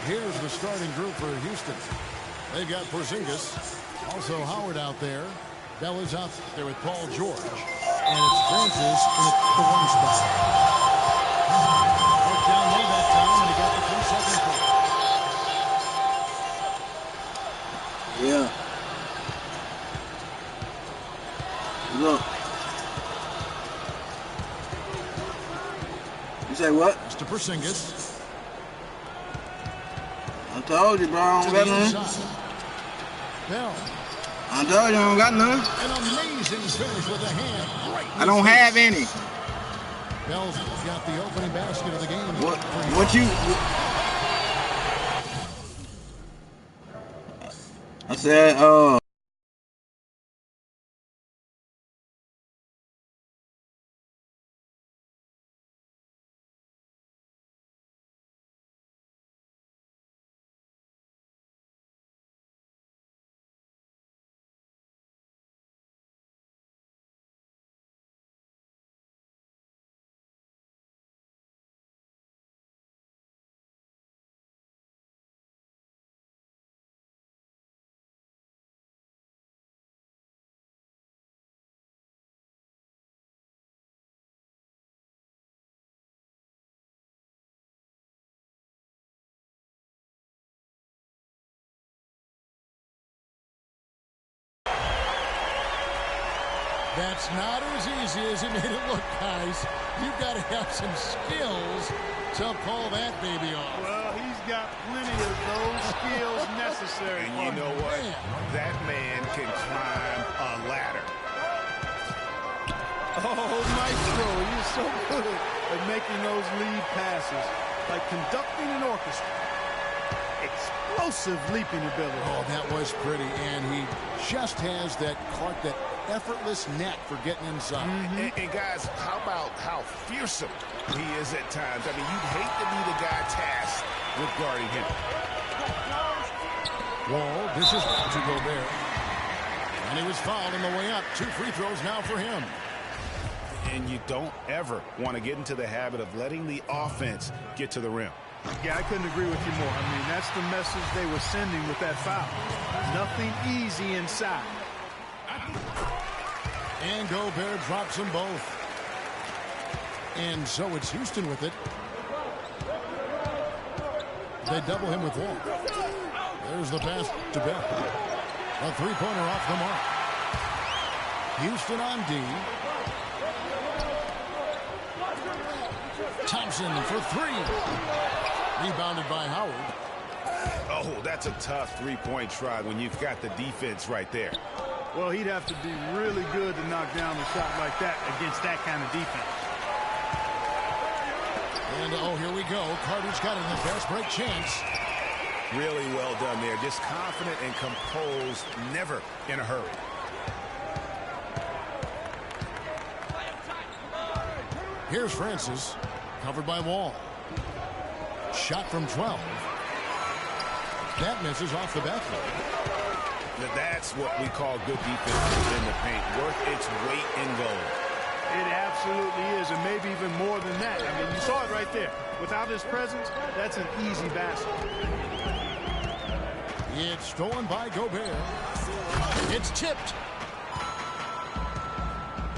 Here's the starting group for Houston. They've got Porzingis, also Howard out there. Bella's out there with Paul George. And it's Francis in the 1 spot. Broke down low that time, and he got the 3-second call. Yeah. Look. You say what? Mr. Porzingis. I told you, bro, I don't got none. Bell. I told you I don't got none. An amazing finish with a hand. Right, I don't have any. Bell's got the opening basket of the game. What you... I said, That's not as easy as it made it look, guys. You've got to have some skills to pull that baby off. Well, he's got plenty of those skills necessary. And you know what? That man can climb a ladder. Oh, Maestro, you're so good at making those lead passes. Like conducting an orchestra. Explosive leaping ability. Oh, that was pretty. And he just has that effortless knack for getting inside. And guys, how about how fearsome he is at times? I mean, you'd hate to be the guy tasked with guarding him. Wall, this is to go there. And he was fouled on the way up. 2 free throws now for him. And you don't ever want to get into the habit of letting the offense get to the rim. Yeah, I couldn't agree with you more. I mean, that's the message they were sending with that foul. Nothing easy inside. And Gobert drops them both. And so it's Houston with it. They double him with Wall. There's the pass to Bell. A 3-pointer off the mark. Houston on D. Thompson for 3. Rebounded by Howard. Oh, that's a tough 3-point try when you've got the defense right there. Well, he'd have to be really good to knock down a shot like that against that kind of defense. And, oh, here we go. Carter's got it in the fast break chance. Really well done there. Just confident and composed, never in a hurry. Here's Francis, covered by Wall. Shot from 12. That misses off the backboard. That's what we call good defense in the paint. Worth its weight in gold. It absolutely is, and maybe even more than that. I mean, you saw it right there. Without his presence, that's an easy basket. It's stolen by Gobert. It's tipped.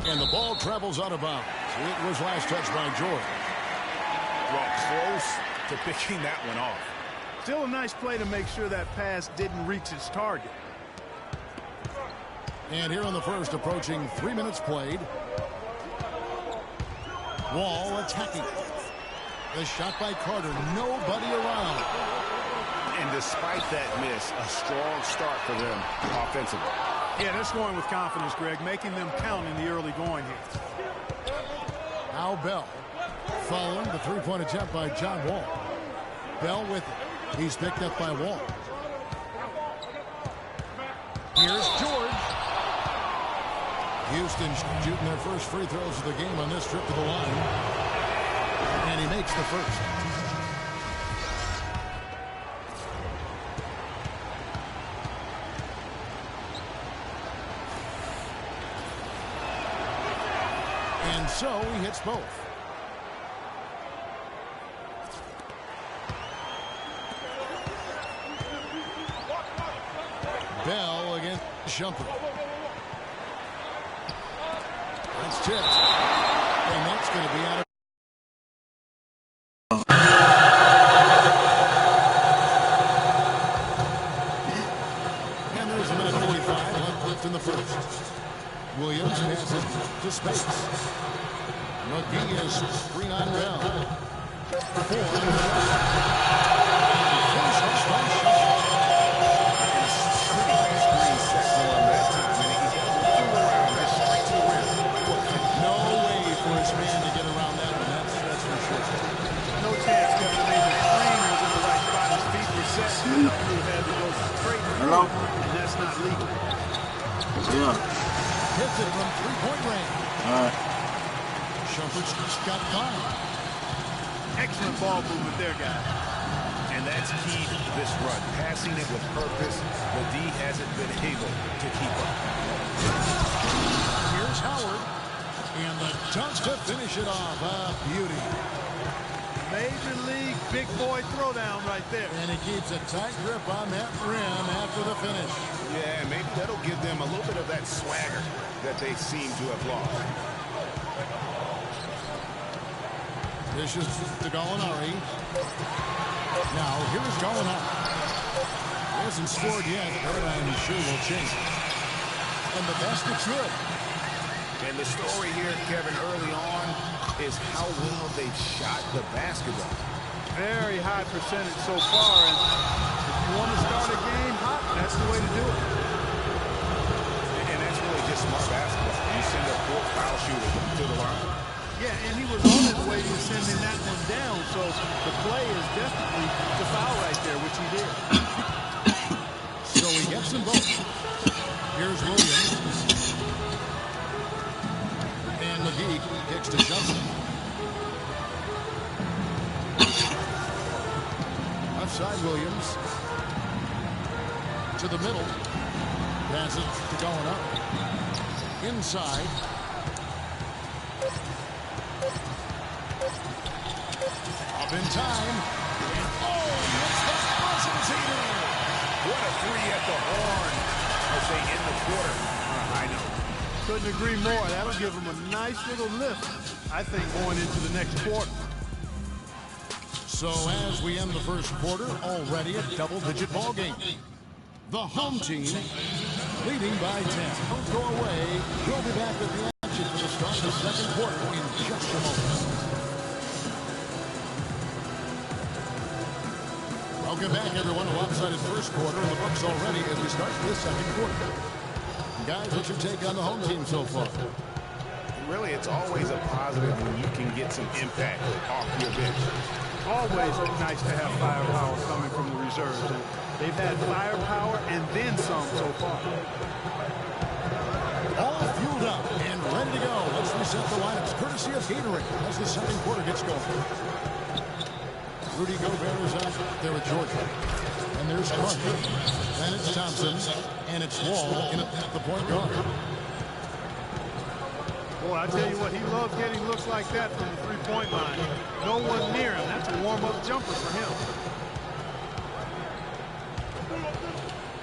And the ball travels out of bounds. It was last touched by George. Well, close to picking that one off. Still a nice play to make sure that pass didn't reach its target. And here in the first, approaching 3 minutes played. Wall attacking. The shot by Carter. Nobody around. And despite that miss, a strong start for them offensively. Yeah, they're scoring with confidence, Greg, making them count in the early going here. Now Bell. Following the three-point attempt by John Wall. Bell with it. He's picked up by Wall. Here's George. Houston shooting their first free throws of the game on this trip to the line. And he makes the first. And so he hits both. Bell against Shumpert. That's tipped. And that's going to be out of. And there's a minute 45 left in the first. Williams passes it to space. McGee is screen on Bell. Hello? And that's not legal. Yeah. Hits it from three-point range. All right. Shumpert's got 5. Excellent ball movement there, guys. And that's key to this run. Passing it with purpose. The D hasn't been able to keep up. Here's Howard. And the dunk to finish it off. A beauty. Major league big boy throwdown right there. And he keeps a tight grip on that rim after the finish. Yeah, maybe that'll give them a little bit of that swagger that they seem to have lost. This is to Gallinari. Now, here's Gallinari. He hasn't scored yet, but I'm sure will change. And the basket's good. And the story here, Kevin, early on is how well they've shot the basketball. Very high percentage so far. And if you want to start a game hot, that's the way to do it. And that's really just smart basketball. You send a foul shooter to the line. Yeah, and he was on his way to sending that one down, so the play is definitely the foul right there, which he did. So he gets them both. Here's Williams. And McGee kicks to Johnson. Left side, Williams. To the middle. Passes to going up. Inside. Up in time. And it's the buzzer beater. What a three at the horn as they end the quarter on a high note. Couldn't agree more. That'll give him a nice little lift, I think, going into the next quarter. So as we end the first quarter, already a double-digit ball game. The home team leading by 10. Don't go away. We'll be back with the action for the start of the second quarter in just a moment. Welcome back, everyone, to Lopsided first quarter in the books already as we start this second quarter. Guys, what's your take on the home team so far? really, it's always a positive when you can get some impact off your bench. Always nice to have firepower coming from the reserves. And they've had firepower and then some so far. All fueled up and ready to go. Let's reset the lineups courtesy of Gatorade as the second quarter gets going. Rudy Gobert is out there with Georgia. And there's Carter. Then it's Thompson. And it's Wall in at the point guard. Boy, I tell you what, he loves getting looks like that from the three-point line. No one near him. That's a warm-up jumper for him.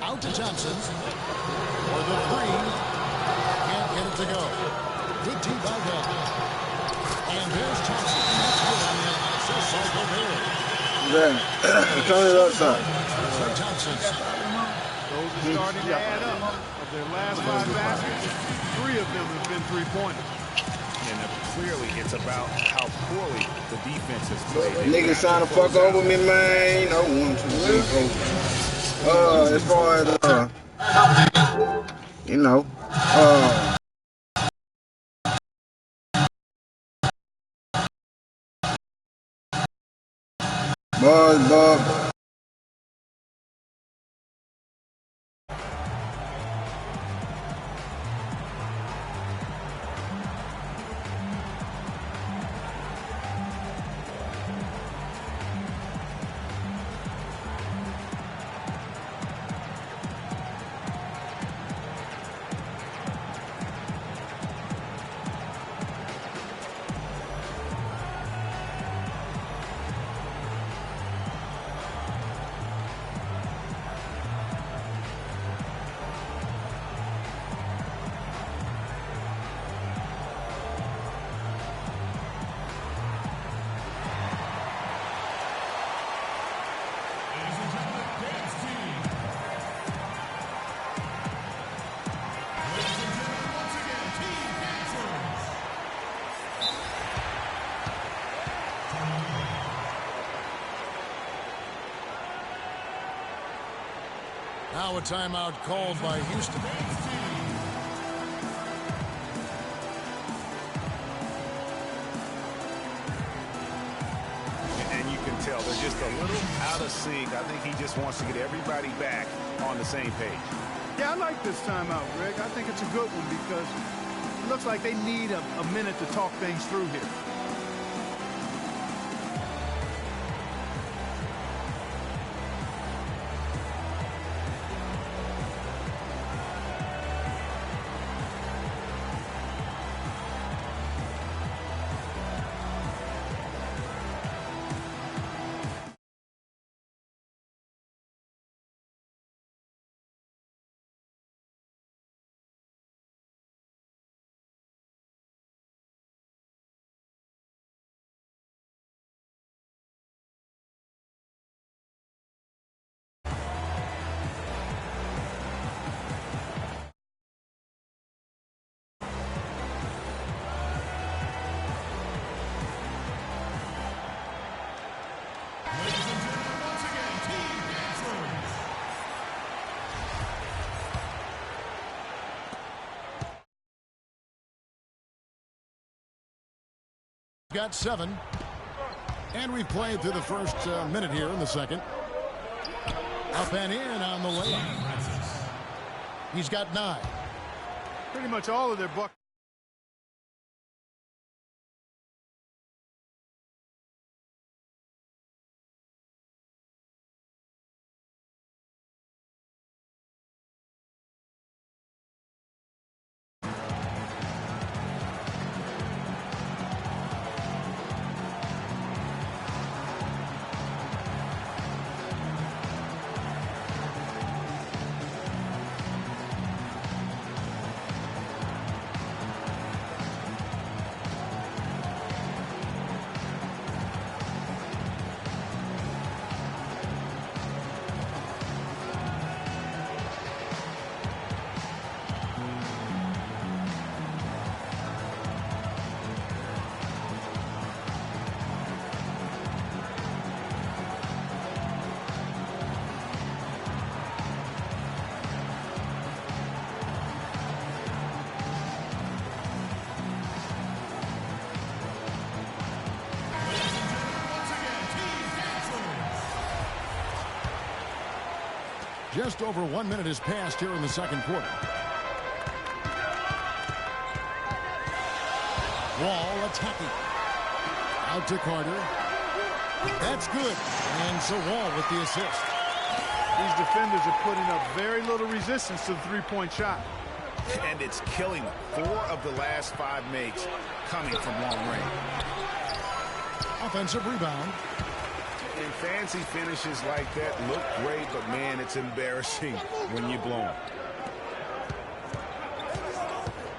Out to Thompson. For the three. Can't get it to go. Good team by Bell. And there's Thompson. That's good on the analysis. So Gobert. Yeah, turn it upside. Thompson. Those are starting to add up. Of their last 5 baskets, 3 of them have been three-pointers. And clearly it's about how poorly the defense has played. Niggas trying to fuck over me, man. No, 1, 2, 3, 4. As far as, you know, Bob. Now a timeout called by Houston. And you can tell they're just a little out of sync. I think he just wants to get everybody back on the same page. Yeah, I like this timeout, Greg. I think it's a good one because it looks like they need a minute to talk things through here. Got 7. And we've played through the first minute here in the second. Up and in on the layup. He's got 9. Pretty much all of their buckets. Just over 1 minute has passed here in the second quarter. Wall attacking. Out to Carter. That's good. And so Wall with the assist. These defenders are putting up very little resistance to the three-point shot. And it's killing them. 4 of the last 5 makes coming from long range. Offensive rebound. And fancy finishes like that look great, but man, it's embarrassing when you blow them.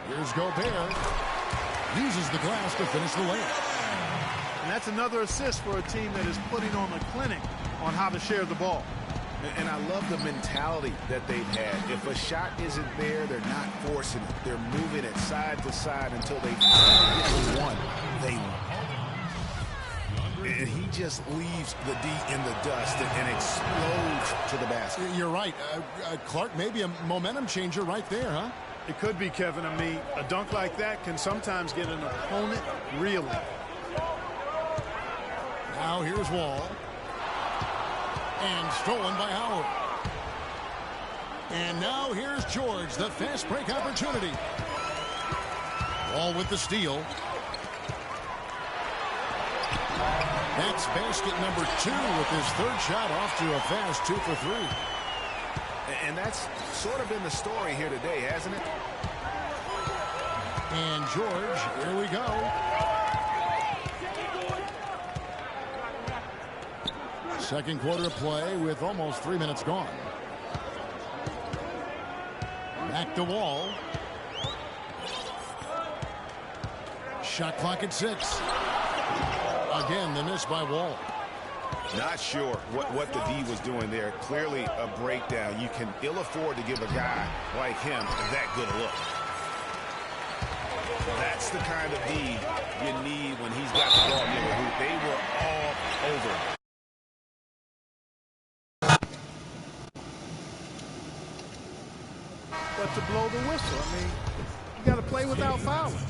Here's Gobert. Uses the glass to finish the layup. And that's another assist for a team that is putting on a clinic on how to share the ball. And I love the mentality that they've had. If a shot isn't there, they're not forcing it. They're moving it side to side until they finally get the one they want. And he just leaves the D in the dust and explodes to the basket. You're right. Clark, maybe a momentum changer right there, huh? It could be, Kevin. I mean, a dunk like that can sometimes get an opponent reeling. Now here's Wall. And stolen by Howard. And now here's George, the fast break opportunity. Wall with the steal. That's basket number 2 with his third shot off to a fast 2 for 3. And that's sort of been the story here today, hasn't it? And George, here we go. Second quarter of play with almost 3 minutes gone. Back to Wall. Shot clock at 6. Again, the miss by Wall. Not sure what the D was doing there. Clearly a breakdown. You can ill afford to give a guy like him that good a look. That's the kind of D you need when he's got the ball near the hoop. They were all over him. But to blow the whistle, I mean, you got to play without fouling.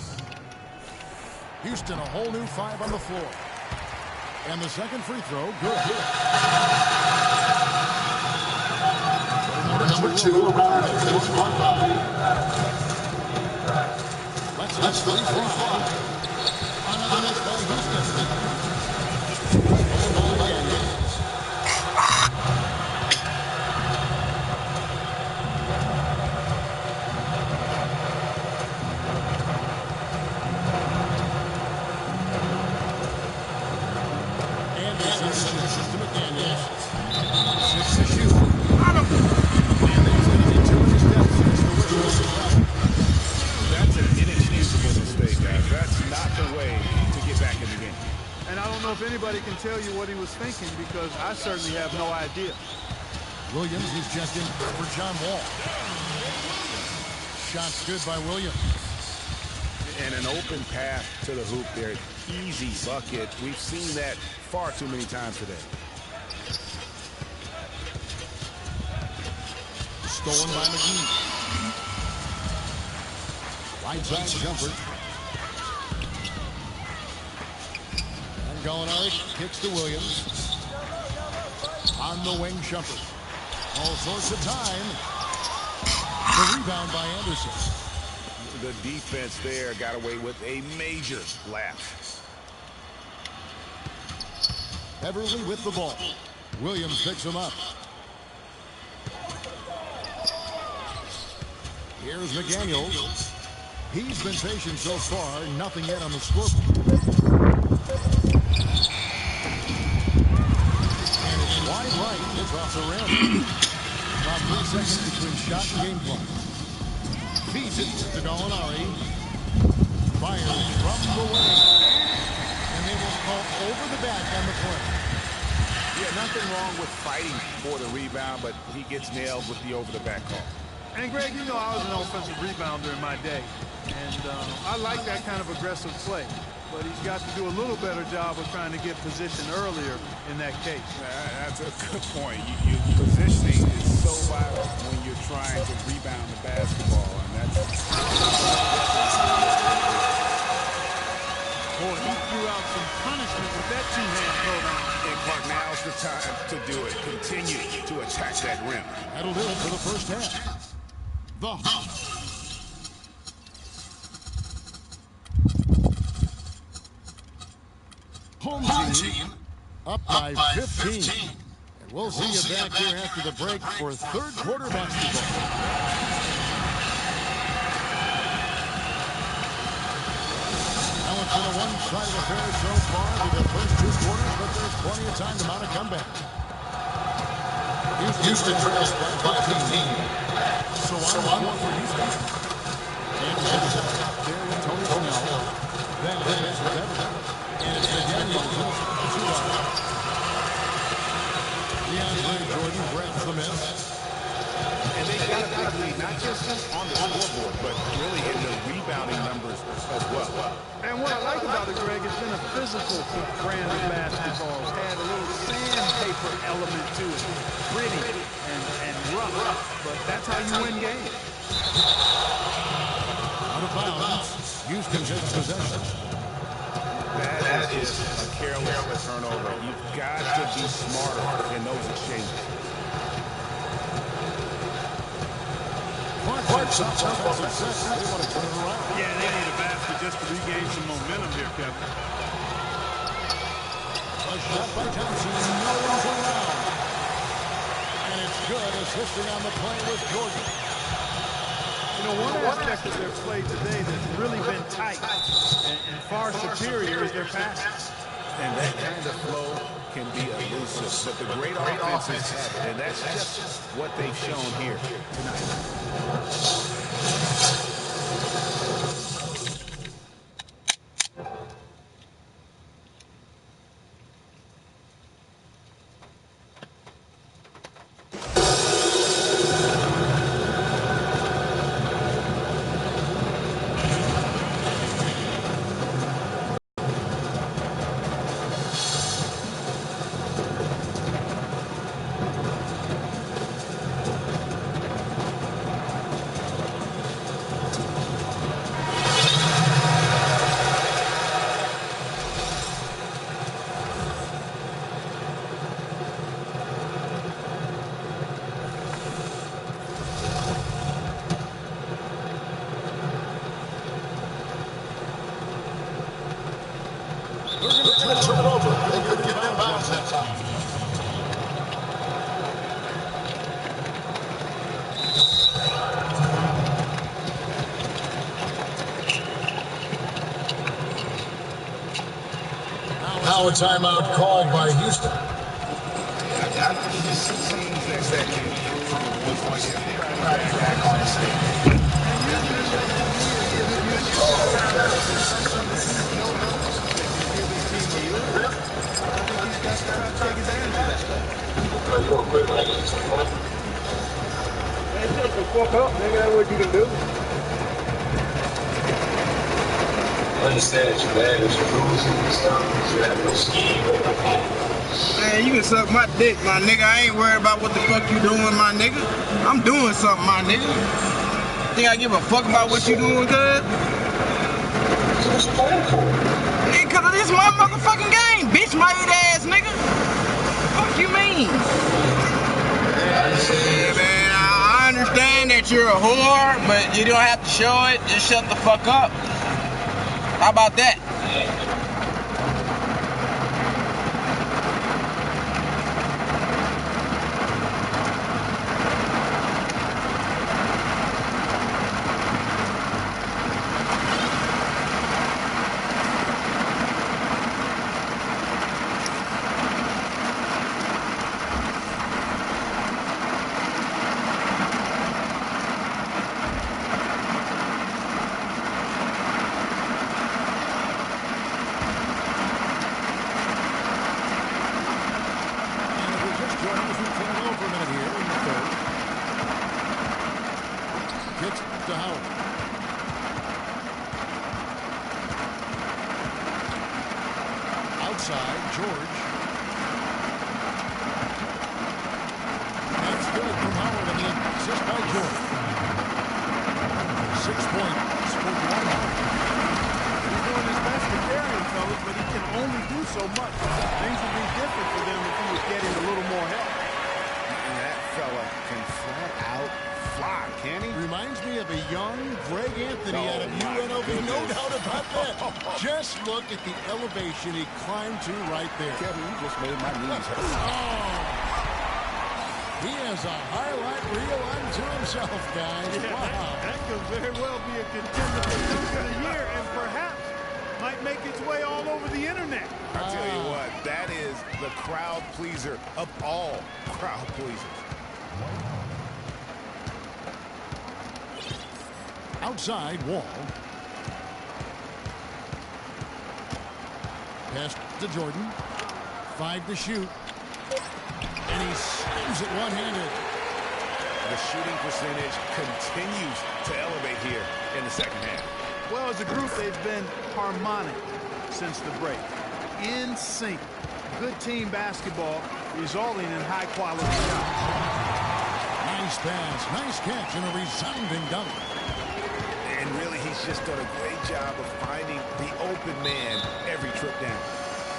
Houston, a whole new 5 on the floor. And the second free throw, good. Number 2 around Let's go. That's an inexcusable mistake, guys. That's not the way to get back in the game. And I don't know if anybody can tell you what he was thinking, because I certainly have no idea. Williams, he's checked in for John Wall. Shot's good by Williams. And an open path to the hoop there. Easy bucket. We've seen that far too many times today. Stolen by McGee. Right side jumper. And Gallinari kicks to Williams. On the wing, Shumpert. All sorts of time. The rebound by Anderson. The defense there got away with a major lapse. Beverly with the ball. Williams picks him up. Here's McDaniels. He's been patient so far. Nothing yet on the scoreboard. And it's wide right. It's off the rim. About 3 seconds between shot and game clock. Feeds it to Gallinari. Fires from the wing. And they will call over the back on the play. Yeah, nothing wrong with fighting for the rebound, but he gets nailed with the over-the-back call. And, Greg, you know I was an offensive rebounder in my day. And I like that kind of aggressive play. But he's got to do a little better job of trying to get position earlier in that case. That's a good point. Positioning is so vital when you're trying to rebound the basketball. And that's... Boy, he threw out some punishment with that two-hand program. And Clark, now's the time to do it. Continue to attack attack that rim. That'll do it for the first half. The home team up by 15. And we'll see you back here after the break for third quarter basketball. It's been a one-sided affair so far with the first two quarters, but there's plenty of time to mount a comeback. Houston trails by 15. So on one for Houston. And it's up there with Tony Snell. Then it's with Everton. And it's McDaniels to DeAndre Jordan grabs the miss. And they got a big lead, not just on the scoreboard, but really in the rebounding numbers as well. And what I like about it, Greg, it's been a physical brand of basketball. It's had a little sandpaper element to it. Gritty and rough, but that's how you win games. Out of bounds, Houston takes possession. That is a careless turnover. You've got to be smarter in those exchanges. Clarkson offensive set. They want to turn it around. Yeah, they need a basket just to regain some momentum here, Kevin. A shot by Thompson. No one's around. And it's good. Assisting on the play was Jordan. You know, one aspect of their play today that's really been tight and far superior is their passing. And that kind of flow can be elusive, but the great offenses have it, and that's just what they've shown here tonight. Turn it over. They couldn't get them bounds that time. Now a timeout called by Houston. Fuck up, nigga. That's what you can do. I understand that you're mad at your losing and stuff. You have no scheme. Man, you can suck my dick, my nigga. I ain't worried about what the fuck you doing, my nigga. I'm doing something, my nigga. Think I give a fuck about what you doing, cuz? What's the plan for? Nigga, cause of this my motherfucking game, bitch made ass nigga. Fuck you mean? Yeah, man, I understand that you're a whore, but you don't have to show it. Just shut the fuck up. How about that? UNLV, no doubt about that. Just look at the elevation he climbed to right there. Kevin, you just made my knees hurt. Oh. He has a highlight reel unto himself, guys. Yeah, wow. that could very well be a contender for Dunk of the Year and perhaps might make its way all over the internet. I tell you what, that is the crowd pleaser of all crowd pleasers. Outside Wall. Pass to Jordan. 5 to shoot. And he slams it one-handed. The shooting percentage continues to elevate here in the second half. Well, as a group, they've been harmonic since the break. In sync. Good team basketball resulting in high-quality shots. Nice pass. Nice catch and a resounding dunk. And really, he's just done a great job of finding the open man every trip down.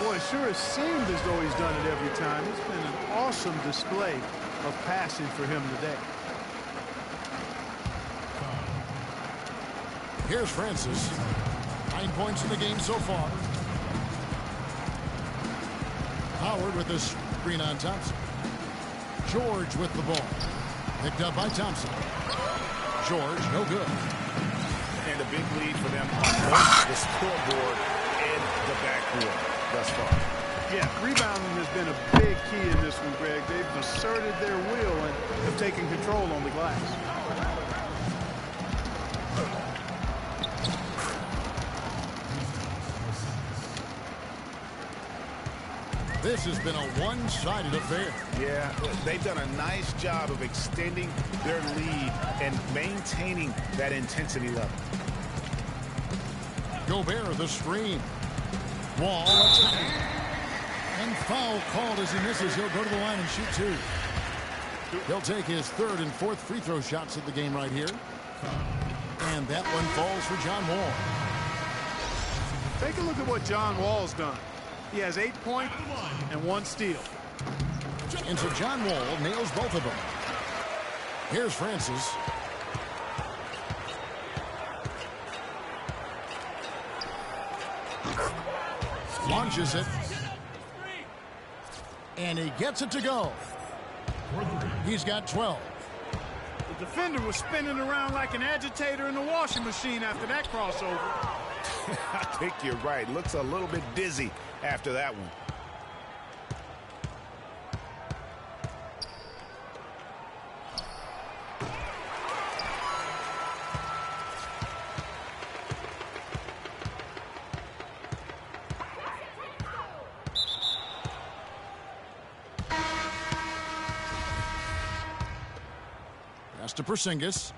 Boy, it sure has seemed as though he's done it every time. It's been an awesome display of passing for him today. Here's Francis. 9 points in the game so far. Howard with the screen on Thompson. George with the ball. Picked up by Thompson. George, no good. And a big lead for them on both the scoreboard and the backboard thus far. Yeah, rebounding has been a big key in this one, Greg. They've asserted their will and have taken control on the glass. This has been a one-sided affair. Yeah, they've done a nice job of extending their lead and maintaining that intensity level. Gobert the screen. Wall attack. And foul called as he misses. He'll go to the line and shoot 2. He'll take his 3rd and 4th free throw shots of the game right here. And that one falls for John Wall. Take a look at what John Wall's done. He has 8 points and 1 steal. And so John Wall nails both of them. Here's Francis. Launches it. And he gets it to go. He's got 12. The defender was spinning around like an agitator in the washing machine after that crossover. I think you're right. Looks a little bit dizzy after that one. Pass to Porzingis.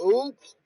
Oops.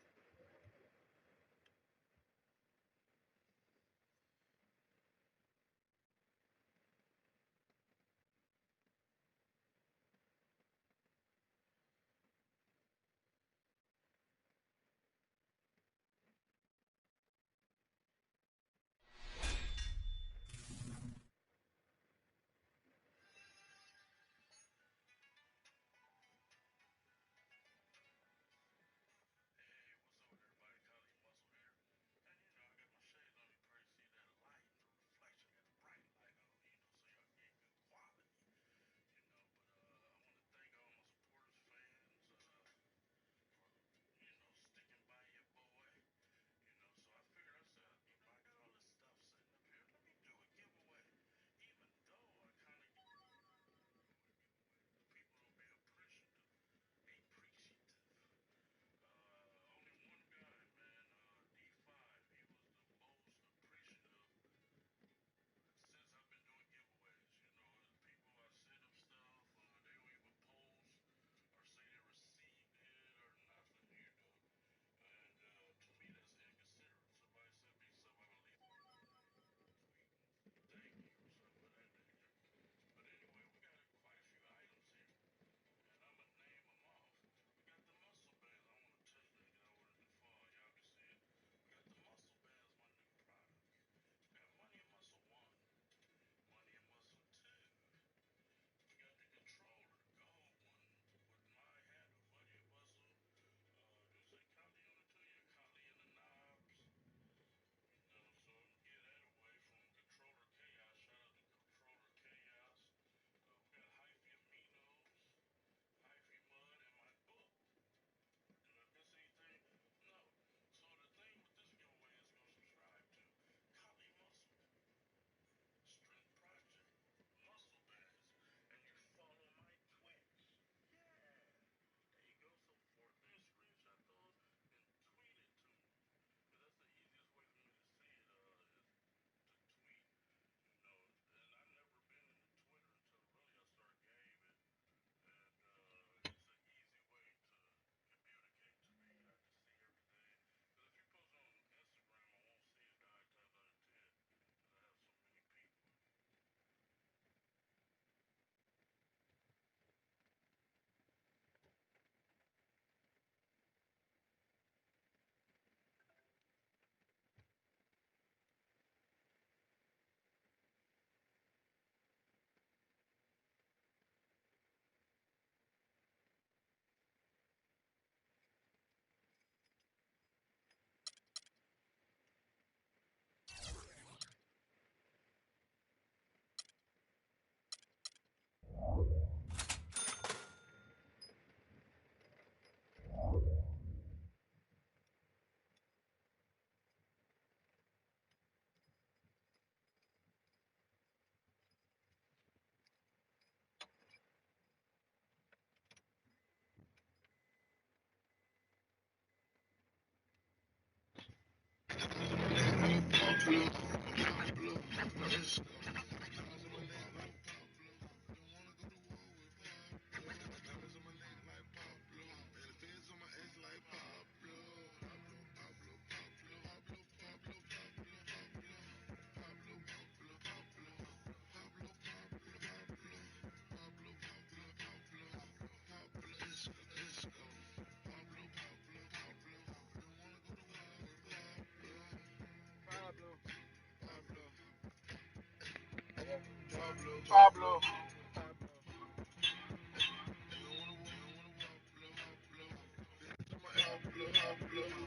Pablo.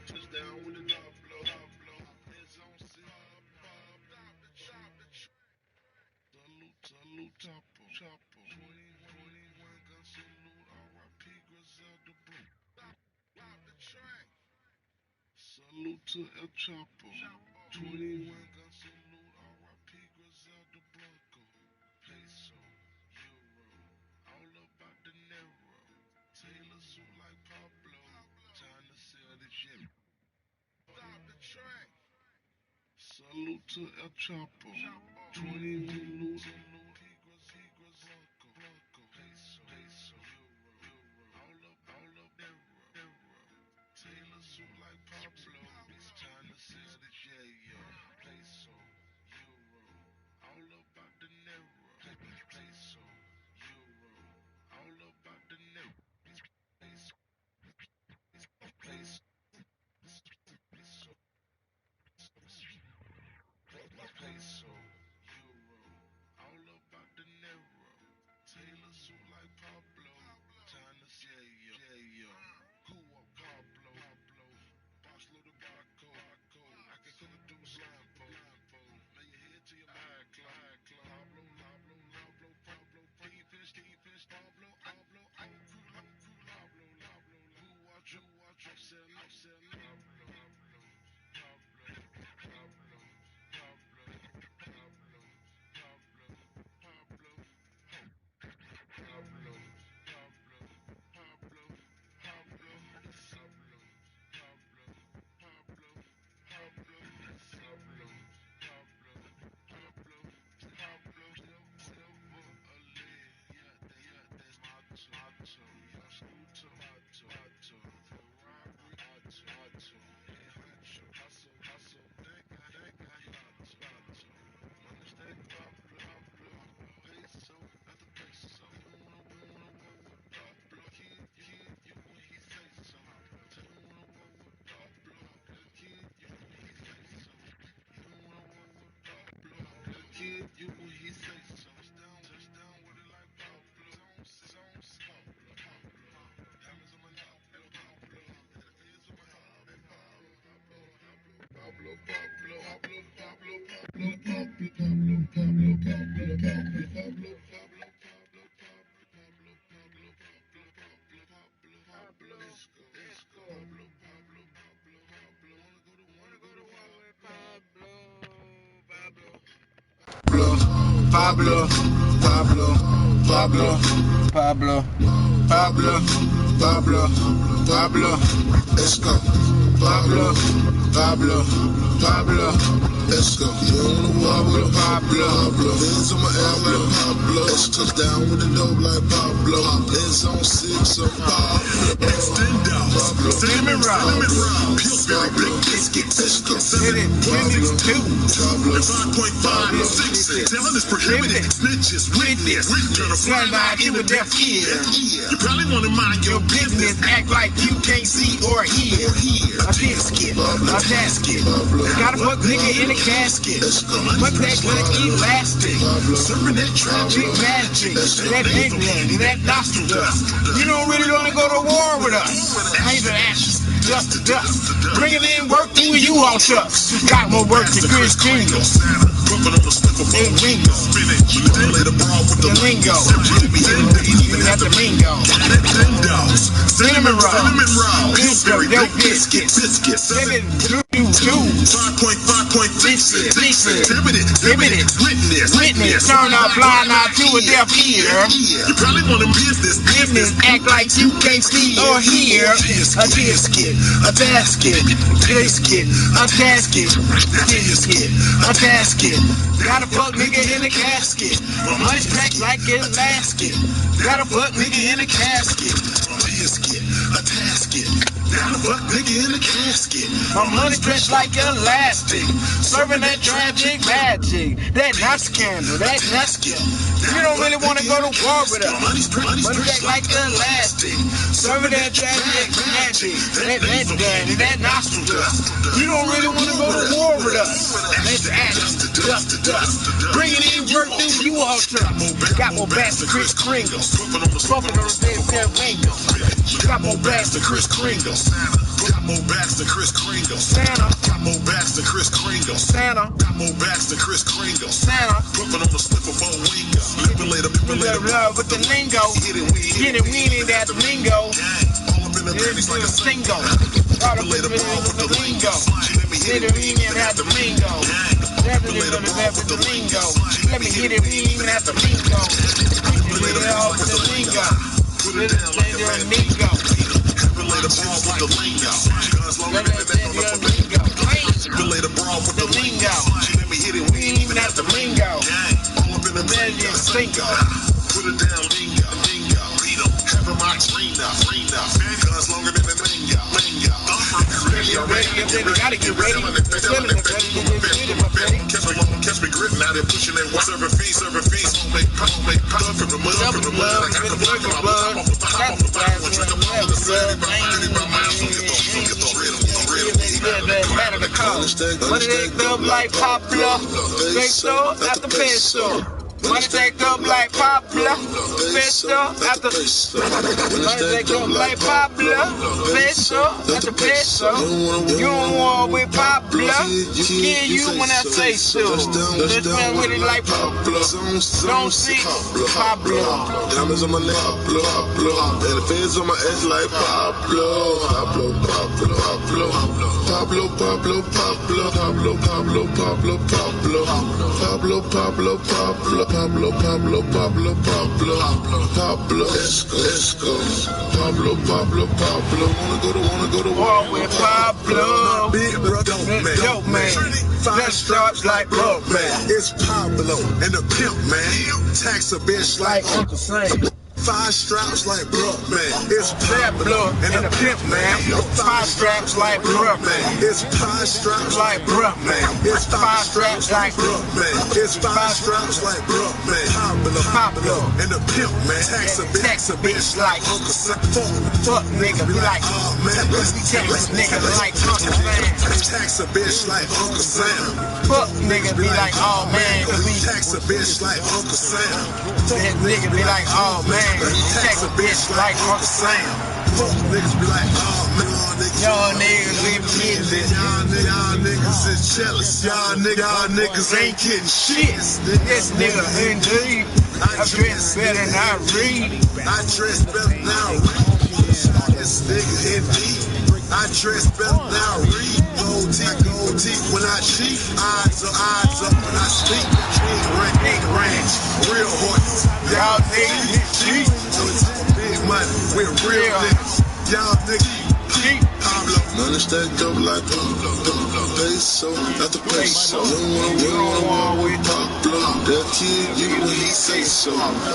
Touchdown with the salute, chopper, 21 gun salute, R.I.P. Griselda Boo. Stop the track. Salute to El Chapo, 21 gun salute, R.I.P. Griselda Blanco. Peso, Euro, all about the Nero. Taylor suit like Pablo, time to sell the gym. Stop the track. Salute to El Chapo, 21 salute, Blanco, peso, Euro, all up Nero. Taylor suit like Pablo, it's time to sell the J, peso, Euro, all about the Nero. Peso, Euro, all about the Nero. Peso, peso, peso, peso, Euro, all about the Nero. Taylor suit like Pablo, time to say who up Pablo, Pablo the Barco, I can cook a dude blindfold, lay your head to your eye, Pablo, defense, Pablo, Pablo, who watch, sell, Pablo, kid, you when he say touchdown with it like Pablo, diamonds on my neck, Pablo, hands on my heart, Pablo, Pablo, Pablo, Pablo, Pablo, Pablo, Pablo, let's go. Pablo, Pablo, Pablo, let's go. You don't wanna walk with Pablo, hands on my elbow, Pablo. Let's touch down with the dope like Pablo. Hands on six of Pablo. Extend out, cinnamon roll, Pillsbury big biscuit, let's go. Hit it, 22, 5.5 and 6. Tellem is prohibited. Snitches, witness, turn a blind eye in a deaf ear. You probably want to mind your business, act like you can't see or hear. A biscuit, a basket, got a fuck nigga in a casket. Fuck that glick elastic, serving that tragic magic, that England, that Nostradamus. You don't really want to go to war with us. Ain't the ashes, dust to dust. Bringing in work through you all shucks. Got more work than Chris Jingles. And Ringo, the lingo, even at the lingo. Cinnamon roll, Pillsbury dope biscuit, 7.5.6, witness, turn a blind eye to a deaf ear. You probably want to business, act like you can't see or hear. A biscuit, a basket, biscuit, a casket, biscuit, a basket. Got a fuck nigga in a casket, money packed like a basket. Got a fuck nigga in a casket, biscuit, a tasket. Now the fuck nigga in the casket. My money stretched like elastic, serving that tragic magic. That not scandal, that not scandal. You don't really want to go to war with us. Money stretched like elastic, serving that tragic magic. That nostril dust. You don't really want to go to war with us. Let's act dust to dust. Bring it in, work through you all truck. Got more bass than Chris Kringle. Smoking on the dead Wingo. Got more bass than Chris Kringle. Got more bass than Chris Kringle. Santa. Got more bass than Chris Kringle. Santa. Got more bass than Chris Kringle. Santa. Pumping on the slipper for Wingo. Lippin' later, love with the lingo. Get it, we ain't that lingo. All up in the babies like a single. All up in the lingo. Get it, we ain't have the lingo. Let me hit it, we ain't even have the lingo. Get it all with the lingo. Put it down like a lingo. Relay the brawl with the lingo. Guns longer than that lingo. Relay the brawl with the lingo. Let me hit it, we ain't even have the lingo. All up in the lingo. Put it down, lingo, lingo. Beat 'em. Having my green up. Guns longer than the lingo. Gotta get ready. Catch me gritting out there pushing that one. Serving fees. Make pop from the mud. From the blood. I got the blood. Hop off the bottom. Drink a bottle of the city. Money stacked up like popular. Peso after peso. Money stacked up like popular. Peso after peso. Money stacked up like popular. Peso after peso. You don't want with popular. Yeah, you when I say so. Just man with it like popular. Don't see popular. Diamonds on my neck, Pablo. And the feds on my edge like Pablo. Pablo. Let's go. Pablo. Wanna go to war with Pablo. Big bro, dope man. 5 straps like Broke Man. It's Pablo and the pimp man. Tax a bitch like Uncle Sam. 5 straps like Broke Man. It's Pablo and the pimp man. 5 straps like Broke Man. It's 5 straps like Broke Man. It's 5 straps like Broke Man. It's 5 straps like Broke Man. Pablo and the pimp man. Tax a bitch like Uncle Sam. Fuck nigga be like tax nigga like Uncle Sam. Tax a bitch like Uncle Sam. Fuck nigga be like oh man. Tax a bitch like Uncle Sam. That nigga be like oh man. Tax a bitch like Uncle Sam. Fuck niggas be like oh man. Y'all niggas be busy. Y'all niggas is jealous. Y'all niggas ain't getting shit. This nigga indeed. I dress better than I read. I dress better than I read. This nigga indeed. I dress better than I read. Gold teeth when I cheat. Eyes up when I speak. Big ranch, real horses. Y'all niggas cheat. Big money with real niggas. Y'all niggas cheat. Money stacked up like peso after peso. You don't wanna with Pablo. That kid you when he say so.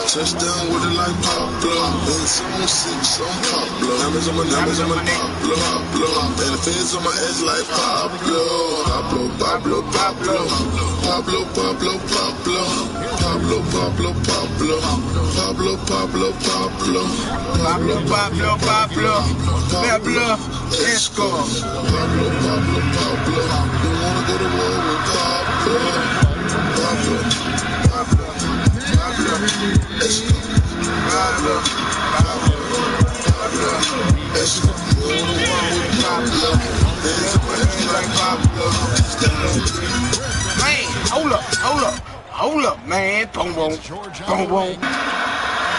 Touchdown with it like Pablo. And some 6 on Pablo. Diamonds on my Pablo. And the feds on my edge like Pablo. Pablo. Let's go. Pablo. You wanna go to war with Pablo. Let's go. Pablo. Let's go. You wanna war with Pablo. There's a man like Pablo. Man, hold up, man. Boom.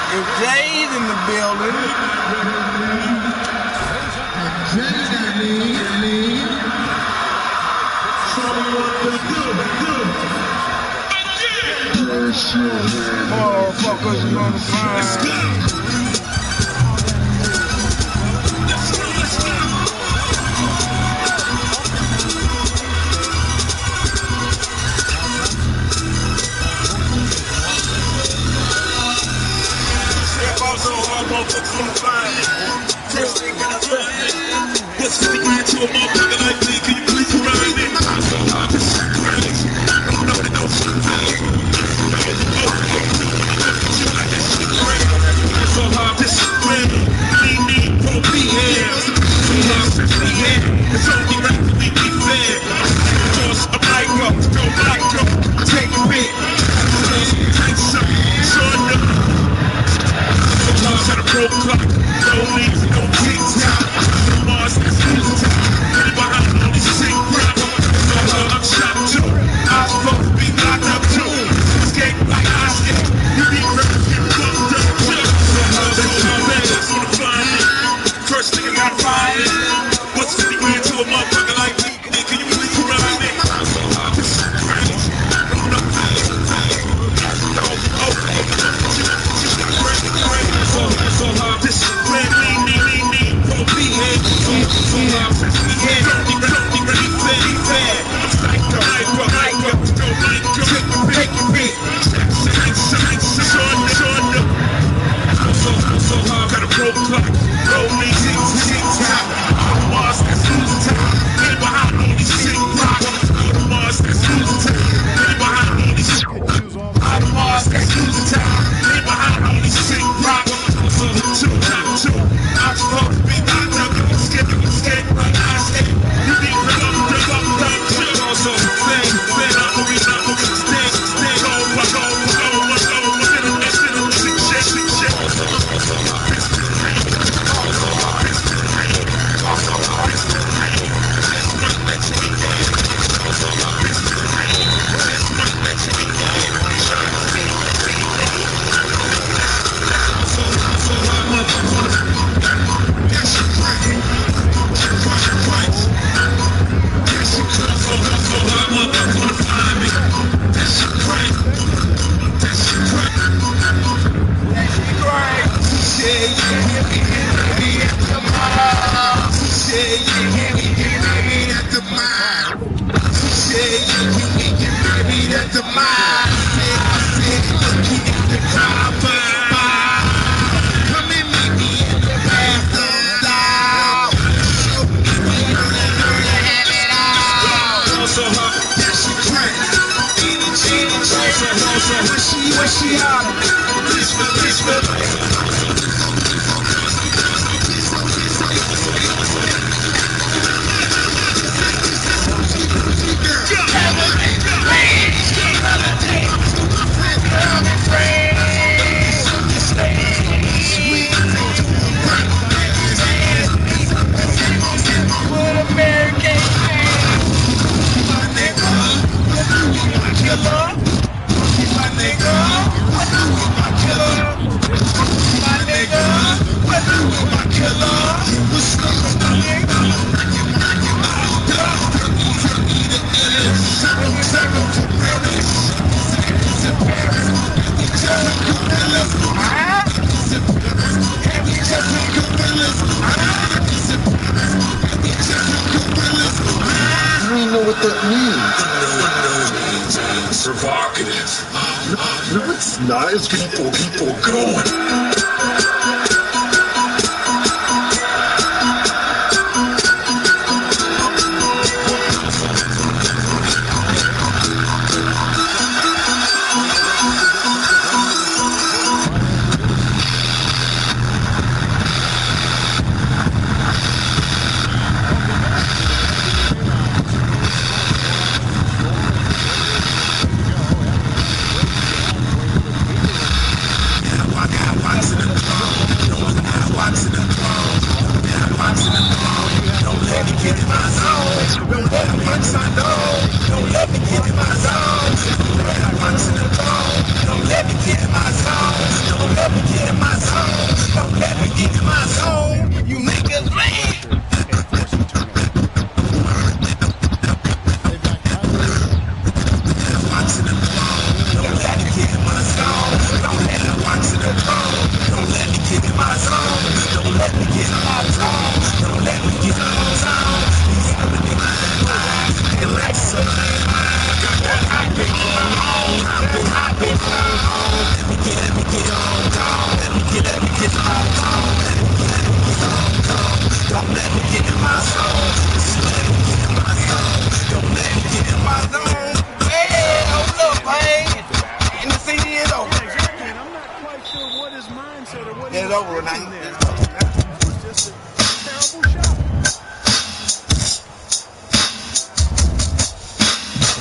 If Jay's in the building. Motherfuckers gonna find. What's 50 grand to a motherfucker like me? Can you please remind me? So hard, this is real. Need for be here. It's only right that we be fair. Force a micro, go micro, take a bit. Take some, short up. At a pro clock, no leaves, no tick-tock. Mars, that's lose time. Any behind all these sick rock. I'm shot too. I'm supposed to be locked up too. Escape like I skate. You need records, get fucked up too. That's my best on the flying. First nigga gotta find it. What's 50 grand to a motherfucker like me? Can you please remind me? So hard, this is where we need for be here. So hard, we here, don't be ready, fair. I'm psycho, go, take a beat. So hard, got a pro clock, roll me, tick-tock. Mars, that's lose time. Get behind all these sick rock. Mars, that's lose time. Get behind all these sick rock. Mars, that's lose time. Get behind all these sick rock. Two, I'm supposed to be locked up. Escape, like I skate. You need to love, chill. Also, fan, I'm gonna stand, She what that means. provocative. No, it's not. It's people going.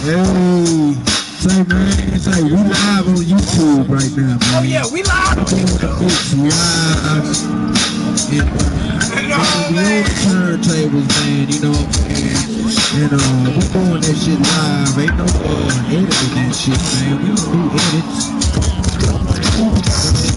Hey, say man, say we live on YouTube right now, man. Oh yeah, we live. It's live. We on the turntables, man. You know what I'm saying? And we doing that shit live. Ain't no editing that shit, man. We don't do edits. You know what I'm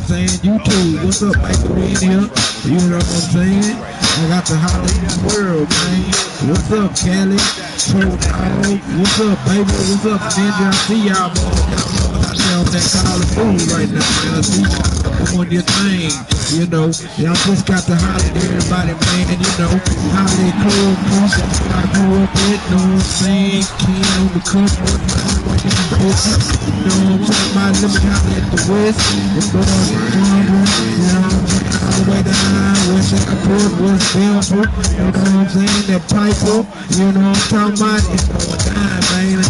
saying? YouTube, what's up, Michael? We in here. You know what I'm saying? I got the Hollywood world, man. What's up, Kelly? What's up, baby? What's up, Ninja? I see y'all, man. Y'all on that Call of Duty right now, man. I see y'all doing your thing. You know, y'all just got to holler at everybody, man. You know, holiday club, cruise. I grew up with, know what I'm saying? King on the cook. You know what I'm talking about? Let me holler at the West. The boys, you know, all the way down. West Airport, West Belfort. You know what I'm saying? That Piper. You know what I'm talking about? It's going down, man. You know,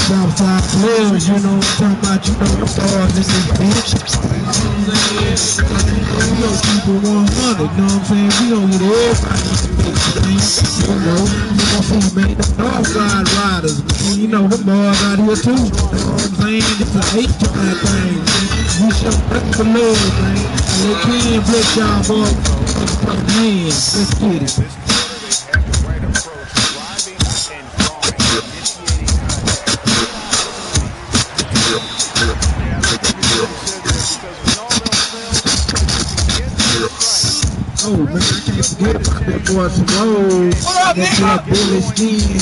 Southside players, you know what I'm talking about? You know the stars in this bitch. We gon' keep it 100, know what I'm saying? We gon' get everybody in the bitch, man. You know, we gon' see, man, the Northside Riders, man. You know, the boys out here too. You know what I'm saying? It's an H-time thing, man. We show nothing for love, man. And they can't bless y'all, boys. Man, let's get it. Oh man, I can't forget about that boy Simone. That boy Billy Skin.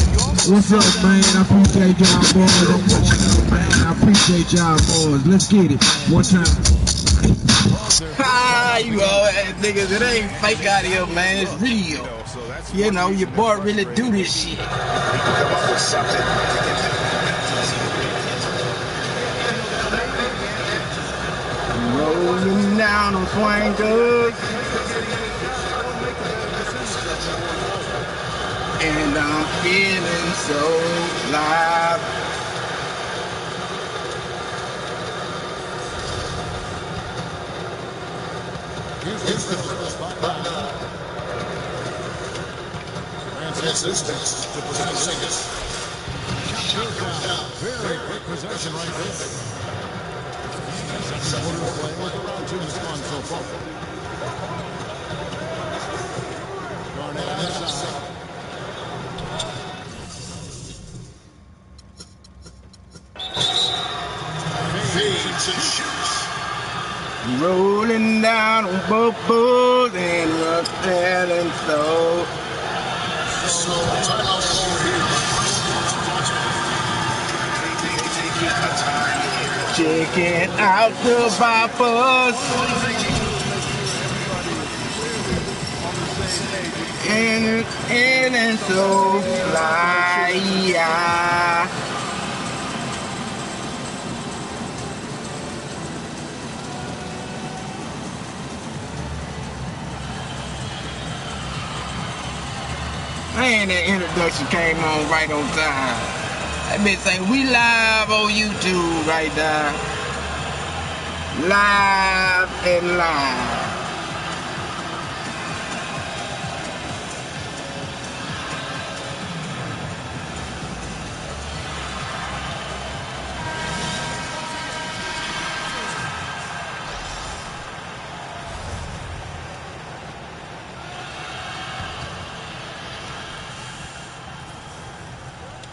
What's up, man? I appreciate y'all boys on the show, man. I appreciate y'all boys. Let's get it. One time. You all niggas, it ain't fake out here, man. It's real. You know, your boy really do this shit. Rolling down on swingers. And I'm feeling so live. Very quick possession right there. Second quarter play with around 2 minutes gone so far. Garnett inside. Fades and shoots. Rolling down on bubbles and we're feeling so. So timeout call here. Checking out the vipers. And it's so fly. Man, that introduction came on right on time. That bitch say we live on YouTube right now. Live and live.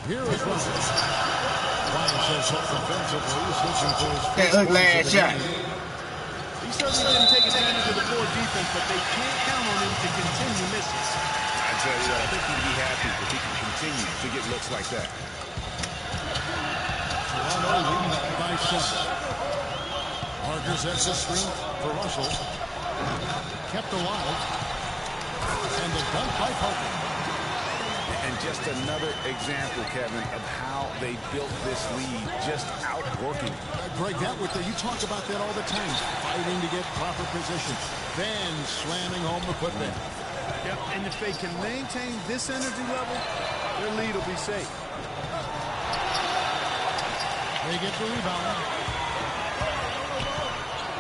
Here is Russell. Ryan says up defensively, switching to his That ugly ass shot. He certainly didn't take advantage of the poor defense, but they can't count on him to continue misses. I tell you what, I think he'd be happy if he can continue to get looks like that. Toronto leading by 7. Parker sets a screen for Russell. Kept alive. And the dunk by Parker. And just another example, Kevin, of how they built this lead, just outworking. Greg, you talk about that all the time, fighting to get proper position, then slamming home the putback. Yep, and if they can maintain this energy level, their lead will be safe. They get the rebound.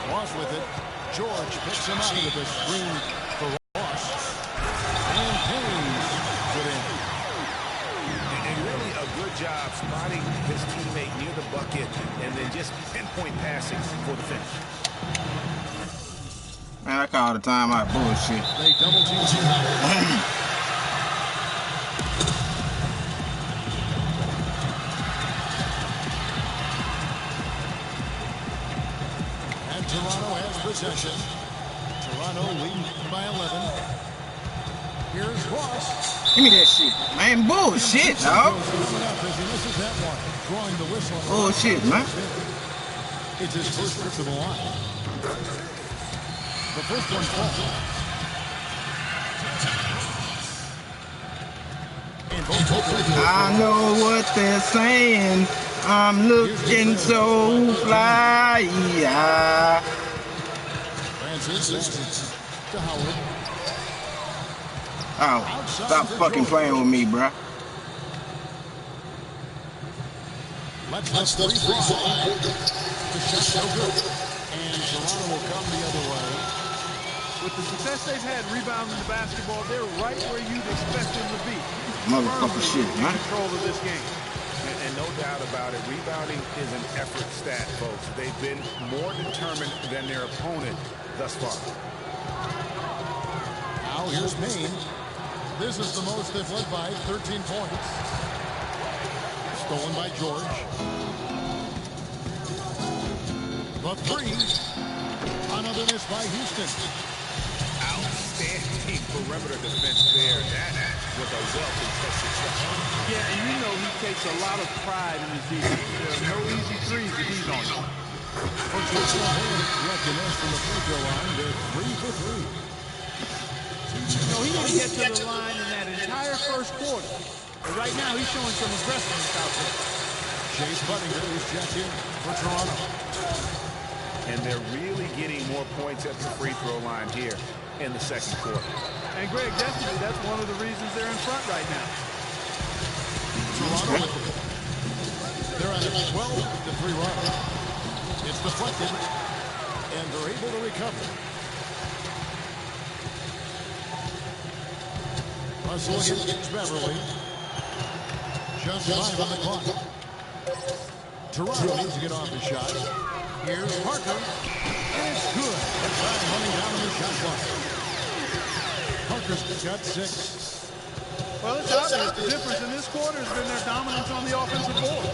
Ross with it. George picks him up with a screen for Ross. And Haynes put in. Man, I call the timeout bullshit. They double team Howard. And Toronto has possession. Toronto leading by 11. Here's Ross. Give me that shit. Man, bullshit, dog. Bullshit, man. It's his first trip to the line. The first one falls. I know what they're saying. I'm looking so fly. Yeah. Francis to Howard. Oh, stop fucking playing with me, bruh. Let's the free fly. The shot's no good. And Toronto will come the other way. With the success they've had rebounding the basketball, they're right where you'd expect them to be. Motherfucker shit, man. Control of this game. And no doubt about it, rebounding is an effort stat, folks. They've been more determined than their opponent thus far. Now here's Maine. This is the most they've led by 13 points. Stolen by George. The three. Another miss by Houston. Outstanding perimeter defense there. That was a well-contested shot. Yeah, and you know he takes a lot of pride in his defense. There are no easy threes that he's on. Recognize from the free throw line. They're 3 for 3. No, he didn't get to the line in that entire first quarter. But right now, he's showing some aggressiveness out there. Chase Budinger is checked in for Toronto. And they're really getting more points at the free throw line here in the second quarter. And Greg, definitely, that's one of the reasons they're in front right now. Toronto, they're on a 12-3 run. It's deflected, and they're able to recover. Russell against Beverly. Just 5 on the clock. Toronto needs to get off the shot. Here's Parker. And it's good. The crowd running down on the shot clock. Parker's got 6. Well, it's obvious. The difference in this quarter has been their dominance on the offensive board.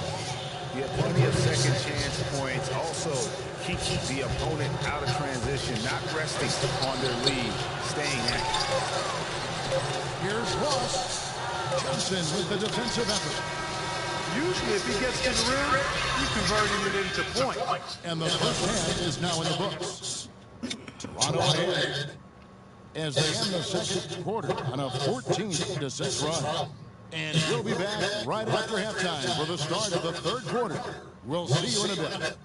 Yeah, plenty of second chance points. Also, keep the opponent out of transition, not resting on their lead, staying active. Here's Ross. Johnson with the defensive effort. Usually, if he gets to the rim, he's converting it into points. And the first half is now in the books. Toronto ahead as they end the second quarter on a 14-6 run. And we'll be back right after halftime for the start of the third quarter. We'll see you in a bit.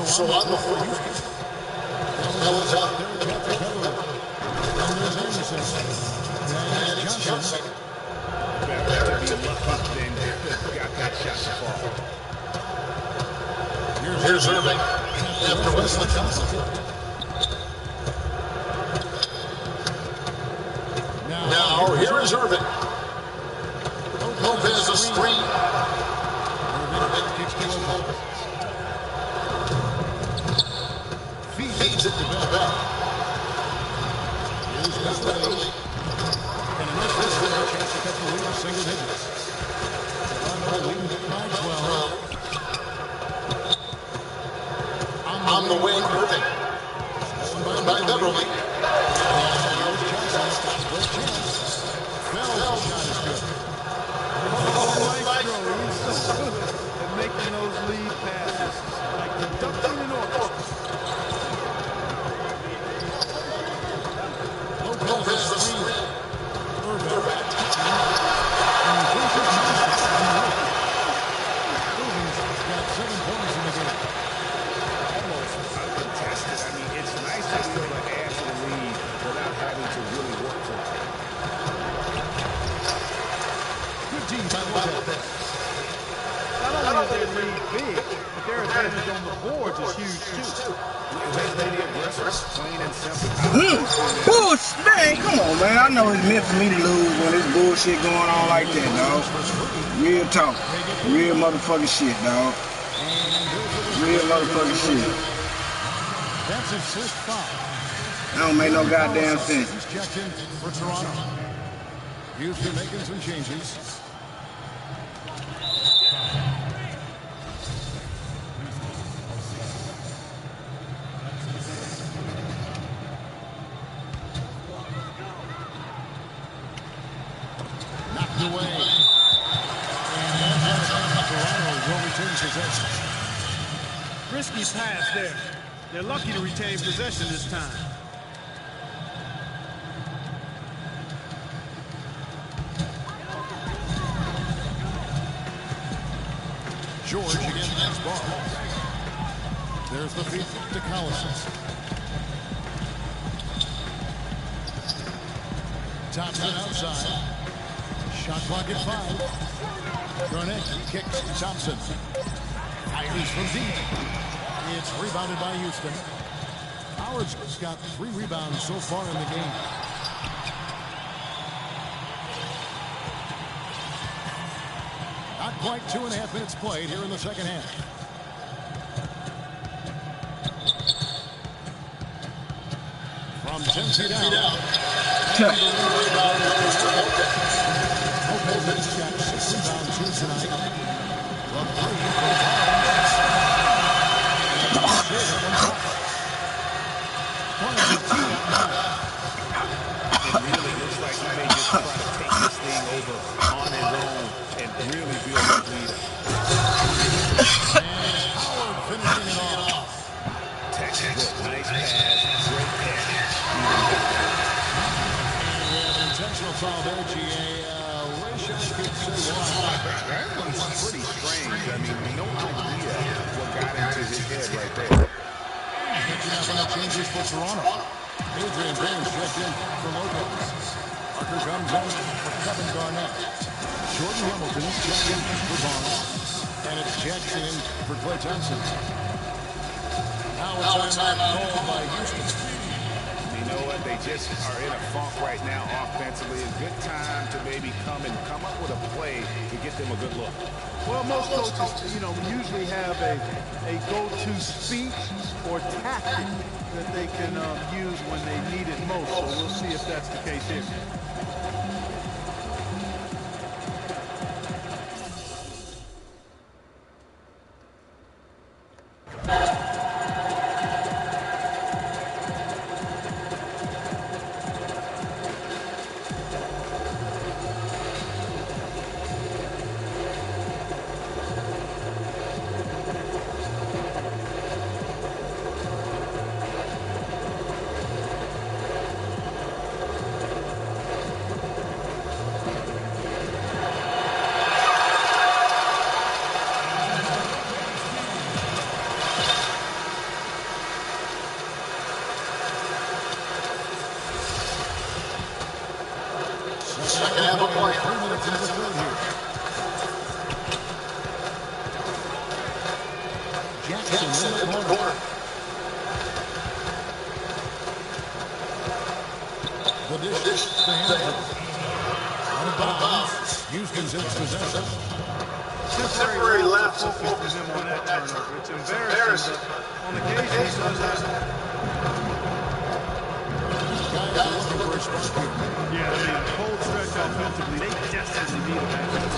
So on the floor, that was out there. And there's Anderson. And Johnson. Better to be lucky than got that shot to fall. Here's Irving after Wesley Johnson. Now here is Irving. Lopez a screen. Irving kicks to Lopez. Feeds it to Bell. Here's Beverly. And in this one, a chance to cut the lead to single digits. Toronto leading by 12. On the wing, Irving. By Beverly. And here's Johnson. Great chance. Bell's shot is good. He's so good at making those lead passes. Like conducting an orchestra. Lopez the screen. Irving's got 7 points in the game. percentage on the boards is huge too. Plain and simple. Bullshit, man, come on, man. I know it's meant for me to lose when there's bullshit going on like that, dog. Real talk. Real motherfucking shit, dog. Real motherfucking shit. That's his first foul. That don't make no goddamn sense. He's checked in for Toronto. Houston making some changes. Knocked away. And Toronto will retain possession. Risky pass there. They're lucky to retain possession this time. George against next ball. There's the feed to Collison. Thompson outside. Shot clock at 5. Garnett kicks to Thompson. Fires from deep. It's rebounded by Houston. Howard's got 3 rebounds so far in the game. Not quite 2.5 minutes played here in the second half. From 10 feet out. Lopez has got 6 rebounds here tonight. Well, 3 from It really looks like he may just try to take this thing over on his own and really be a leader. Howard finishing it off. Texas, nice pass, great catch. Intentional foul there, GA. Wish I could say why. That one's pretty strange. I mean, no idea what got into his head right there. Catching up on the changes for Toronto. Adrian Baines checked in for Lopez. Parker comes in for Kevin Garnett. Jordan Hamilton checked in for Barnes. And it's Jackson in for Klay Thompson. Now a timeout called by Houston. You know what? They just are in a funk right now offensively. A good time to maybe come up with a play to get them a good look. Well, most coaches, usually have a go-to speech or tactic that they can use when they need it most. So we'll see if that's the case here. Second half of play. 3 minutes into the third here. Jackson in the corner. The dish to Hamilton. Out of bounds. Houston's in possession. Temporary lapse of focus him on that turnover. It's embarrassing, but on occasion he does that. Guys are looking for a spark here. Yeah, I mean, cold stretch offensively, they desperately need a matchup.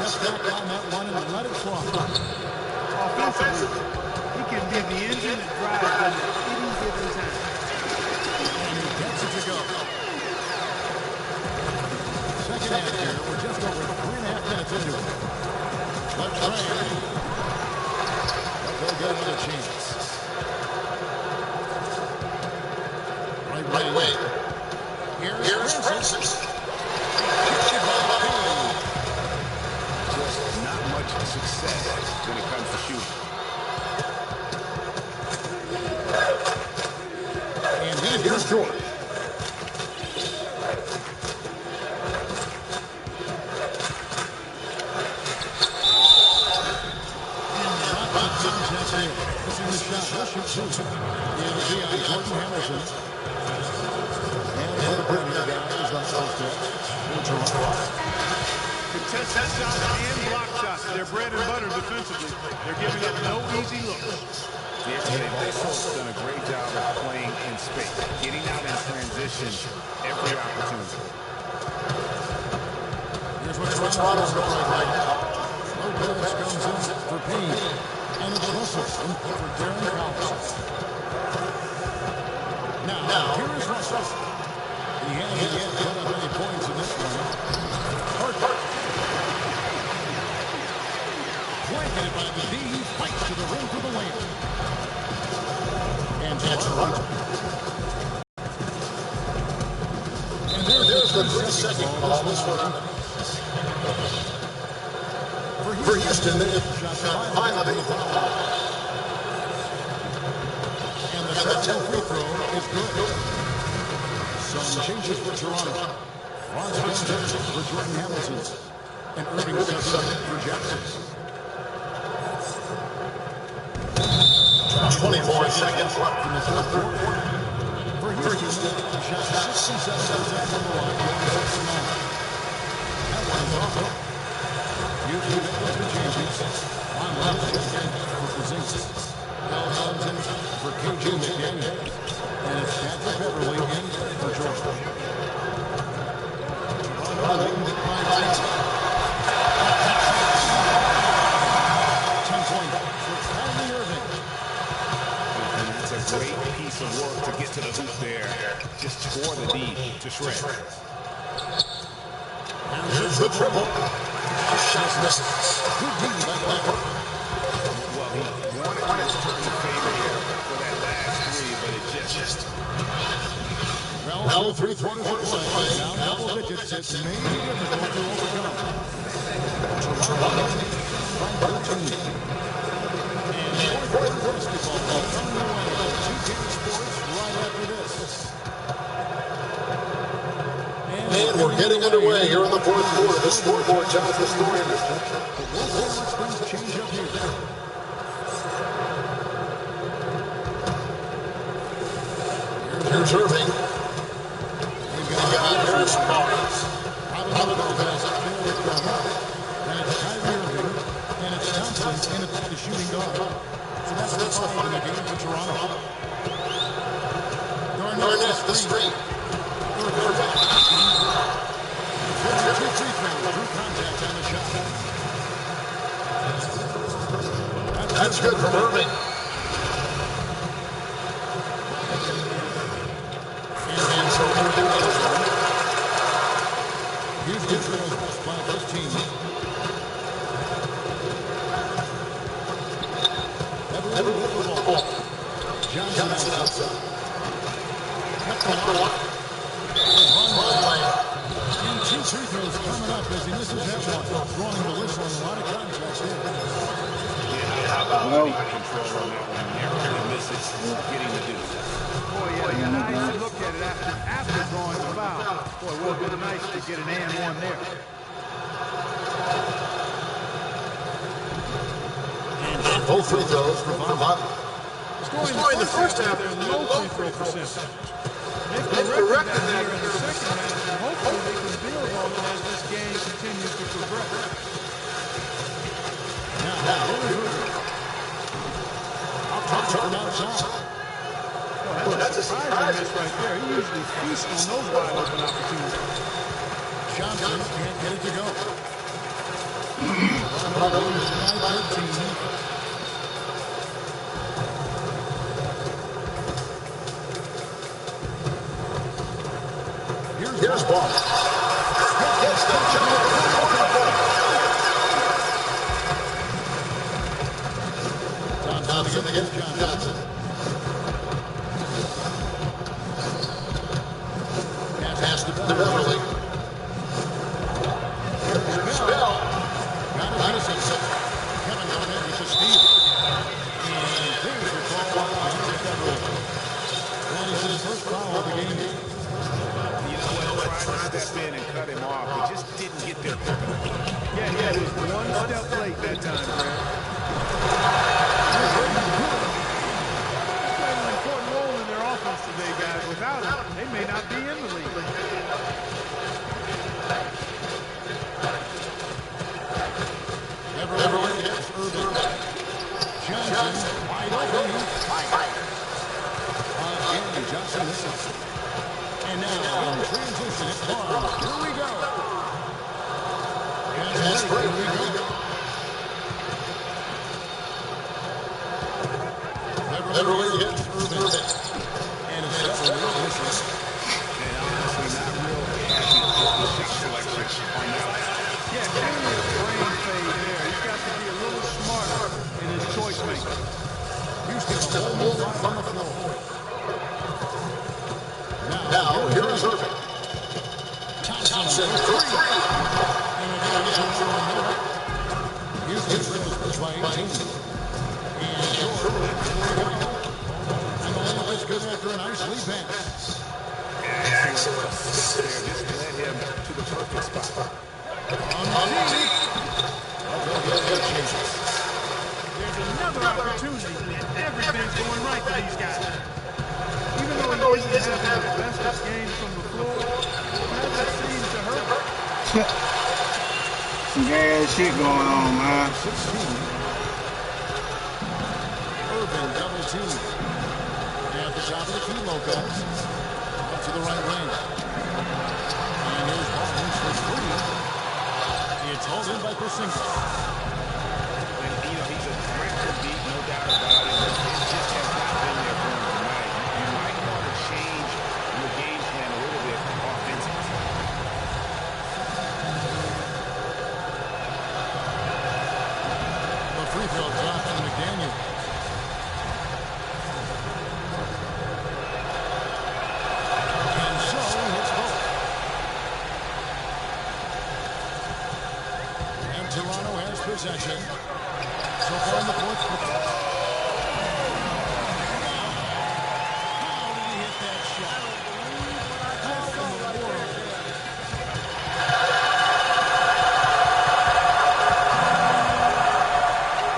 Step back on that one and let it fly. Offensively, he can be the engine and drive at any given time. And he gets it to go. Second half here, we're just over 3.5 minutes into it. Let's try. They'll get another chance. Wait. Here's Francis. Just not much success when it comes to shooting. And then here's George. Contact there. Missing the shot. Rush shoot. It'll be on Jordan Hamilton. And for the perimeter guys, the house test. Contested shots and block shots. They're bread and butter defensively. They're giving up no easy looks. Yeah, they've also done a great job of playing in space, getting out in transition every opportunity. Here's what Toronto's looking like now. Lopez comes in for Payne. And it's Russell for Darren Collins. Now, here is Russell. He hasn't yet put up any points in this one. Hart. Blanketed by the D. He fights to the rim for the layup. And Toronto. And there's the 3-second ball. This one. For Houston, they've got 5 of 8. And the second free throw is good. Some changes for Toronto. Ross comes in for Jordan Hamilton. And Irving steps up for Jackson. 24 seconds left in the third quarter. For Houston, shot 67% from the line. That one's off. Houston makes the changes. On left again for Porzingis. Now comes in for KJ McDaniel. And it's Patrick Beverly in for Georgia. Toronto leading it by 10 points for Kyrie Irving. And that's a great piece of work to get to the hoop there. Just tore the D to shred. Here's the dribble. Shot misses. Good D by Packer. Well, he wanted to return the favor here for that last three, but it just... Well, 3 quarters of play. Now double digits. It's made difficult to overcome. Toronto by 13. And fourth quarter basketball will come your way on 2K Sports right after this. And we're getting underway here in the fourth quarter. The scoreboard tells the story. But we'll see how much things change up here. Here's Irving. We've got Harris Barnes. Robin Lopez up there with Gunner. And it's Kyrie Irving. And it's Thompson in at the shooting guard. So that's the 5 in the game for Toronto. Garnett, the screen. Irving. 2 free throws. Drew contact on the shot. That's good from Irving. And so Houston trails by 15. Beverly with the ball. Johnson outside. Kept the one. And 2 free throws coming up as he misses that one. Drawing the whistle on a lot of contact there. Control on that one. Narrowly misses getting the deuce. Boy, yeah, nice to look at it after drawing the foul. Boy, it would have been nice to get an and one there. And both free throws for Von. Scoring the first half, there's low free throw percentage. They've corrected that here in the second half, and hopefully they can build on it as this game continues to progress. Now, Top from outside. Well, that's a surprise miss right there. He usually feasts on those wide open opportunities. Johnson can't get it to go. Toronto leads by 13. Here's ball. Gets the shot. Thompson against Johnson. Pass to Beverly. Here's Bell. Got it. Kevin Garnett with the steal. And there's the ball on Beverly. That is his first foul of the game. You know what? Tried to step in and cut him off, but just didn't get there quick enough. Yeah, he was one step late that time, Brad. wide open. Again, Johnson misses. And now in transition, it's Barnes. Here we go. And that's great. Here we go. Beverly hits Irvin. And it's Beverly misses. And honestly, not real happy with the shot selection on that. Yeah, clearly a brain fade there. He's got to be a little smarter in his choice making. Houston hold on the floor. Now here is Irvin. Thompson for three. And again, Johnson on the right. Houston trails by 18. And Jordan. That's good after a nice lead pass. Excellent assist there. Just led him to the perfect spot. There's another opportunity, and everything's going right for these guys. Even though he isn't having the best of games from the floor, it hasn't seemed to hurt. Some bad shit going on, man. 16. Irvin double team. At the top of the key locals. Up to the right wing. And here's Barnes for three. It's hauled in by Porzingis. And, he's a threat to beat, no doubt about it. It just has not been there for him tonight. You might want to change your game plan a little bit offensively. The free throw drops to McDaniel. And so he hits both. And Toronto has possession. So far in the fourth quarter. How did he hit that shot? How in the world?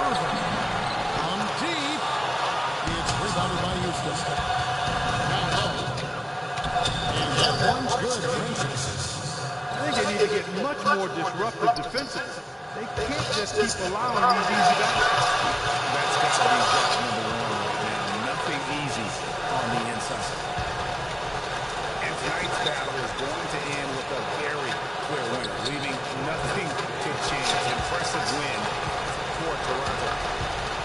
Irvin on deep. It's rebounded by Houston. Now low. And that one's good. Francis. I think they need to get much more disruptive defensively. They can't just keep allowing these easy baskets. That's got to be job number one right now. Nothing easy on the inside. And tonight's battle is going to end with a very clear winner, leaving nothing to chance. Impressive win for Toronto.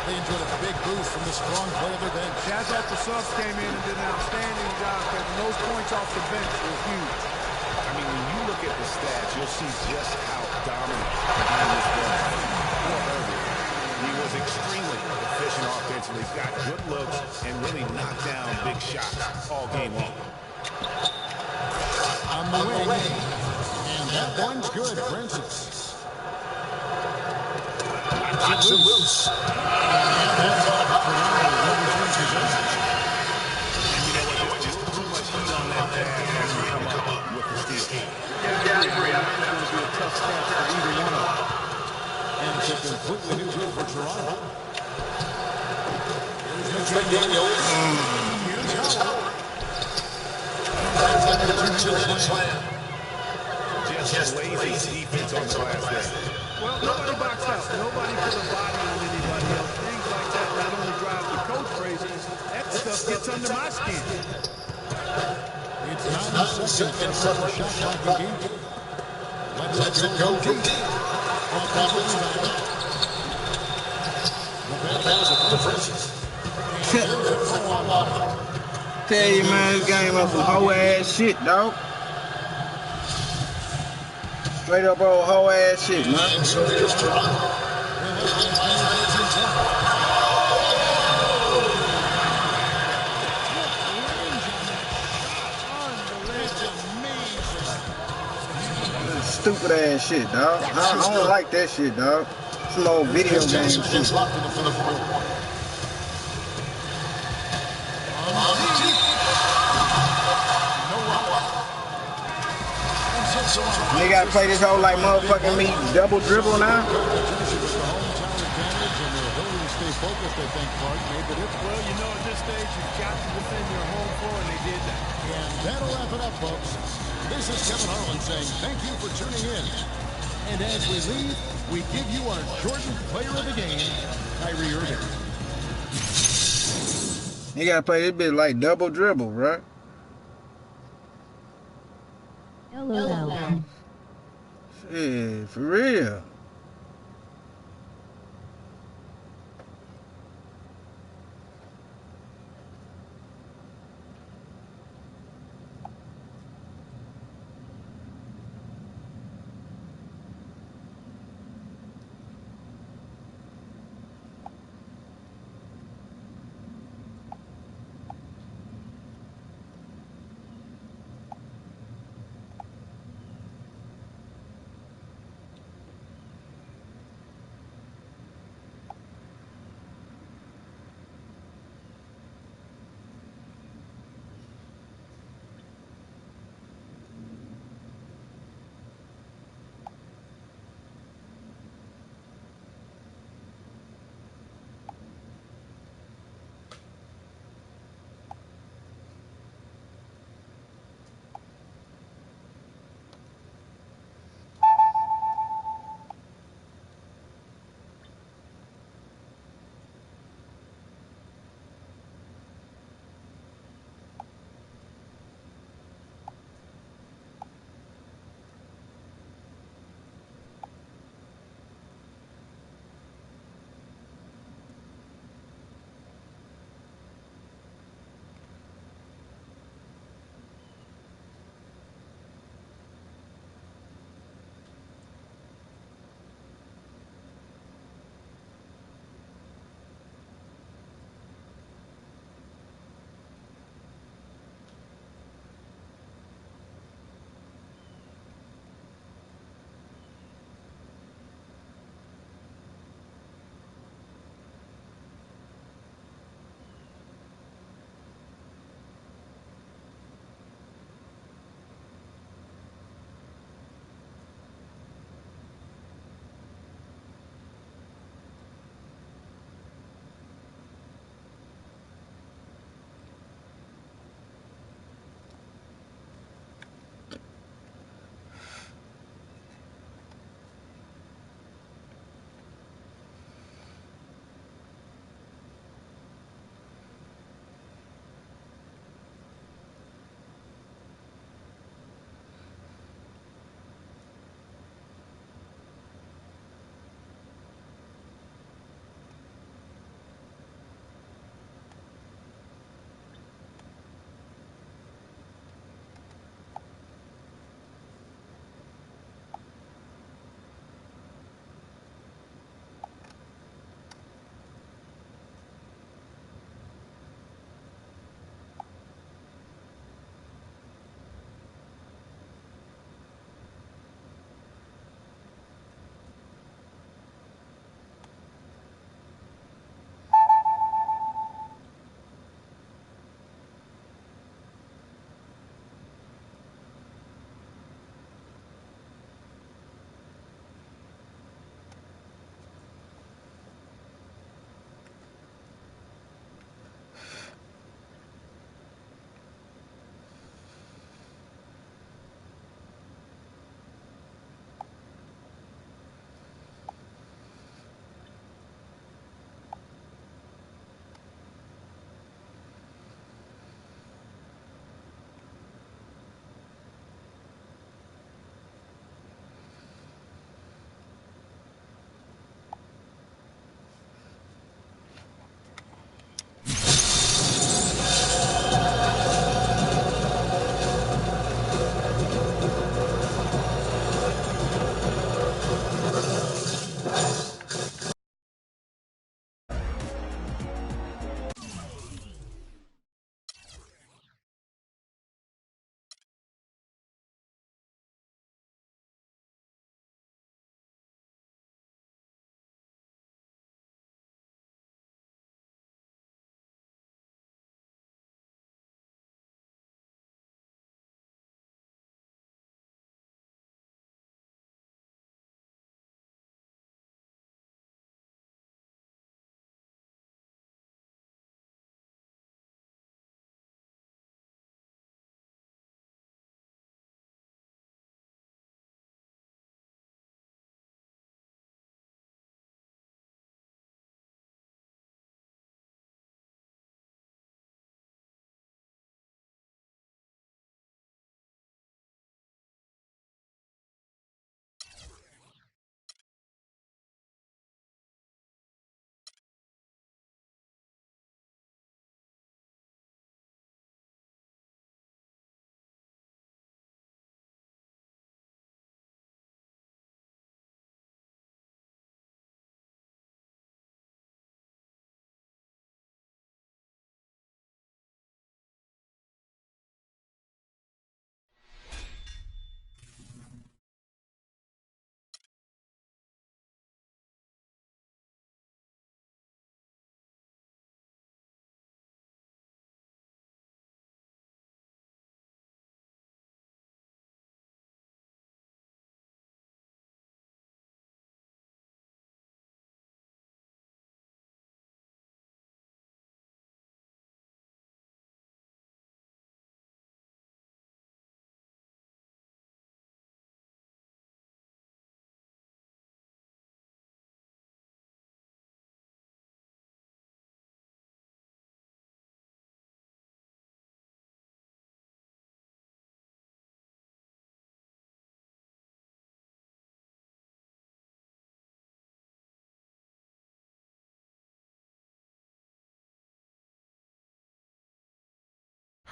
They enjoyed a big boost from the strong play of their bench. I thought the subs came in and did an outstanding job getting those points off the bench were huge. I mean, when you look at the stats, you'll see just how dominant the game was done. He was extremely efficient offensively. He's got good looks and really knocked down big shots all game long. On the wing. And that one's good. Francis. Knocks it loose. And that's off. And you know what? Just too much heat on that pass as we come up with the steal. Yeah, I agree. I think it's going to be a tough catch for either one of them. And it's a completely new deal for Toronto. Here's McDaniel. Here's Howard. Just lazy defense on the glass there. Well, nobody boxed out. Nobody put a body on anybody else. Things like that not only drive the coach crazy, that stuff gets under my skin. It's 9 seconds for the shot clock in game. Let's it go deep. Offensive rebound. The pass is for Francis. And there's a throw on line. Tell you, man, this game up some hoe ass shit, dog. Straight up old hoe ass shit, man. And so here's Toronto. Stupid ass shit, dog. I don't like that shit, dog. Some old video game shit. They gotta play this whole like motherfucking me double dribble now. Well, you know, at this stage, you've got to defend your home floor, and they did that. And that'll wrap it up, folks. This is Kevin Harlan saying thank you for tuning in. And as we leave, we give you our Jordan Player of the Game, Kyrie Irving. You gotta play this bitch like double dribble, bro. LOL. Shit, for real.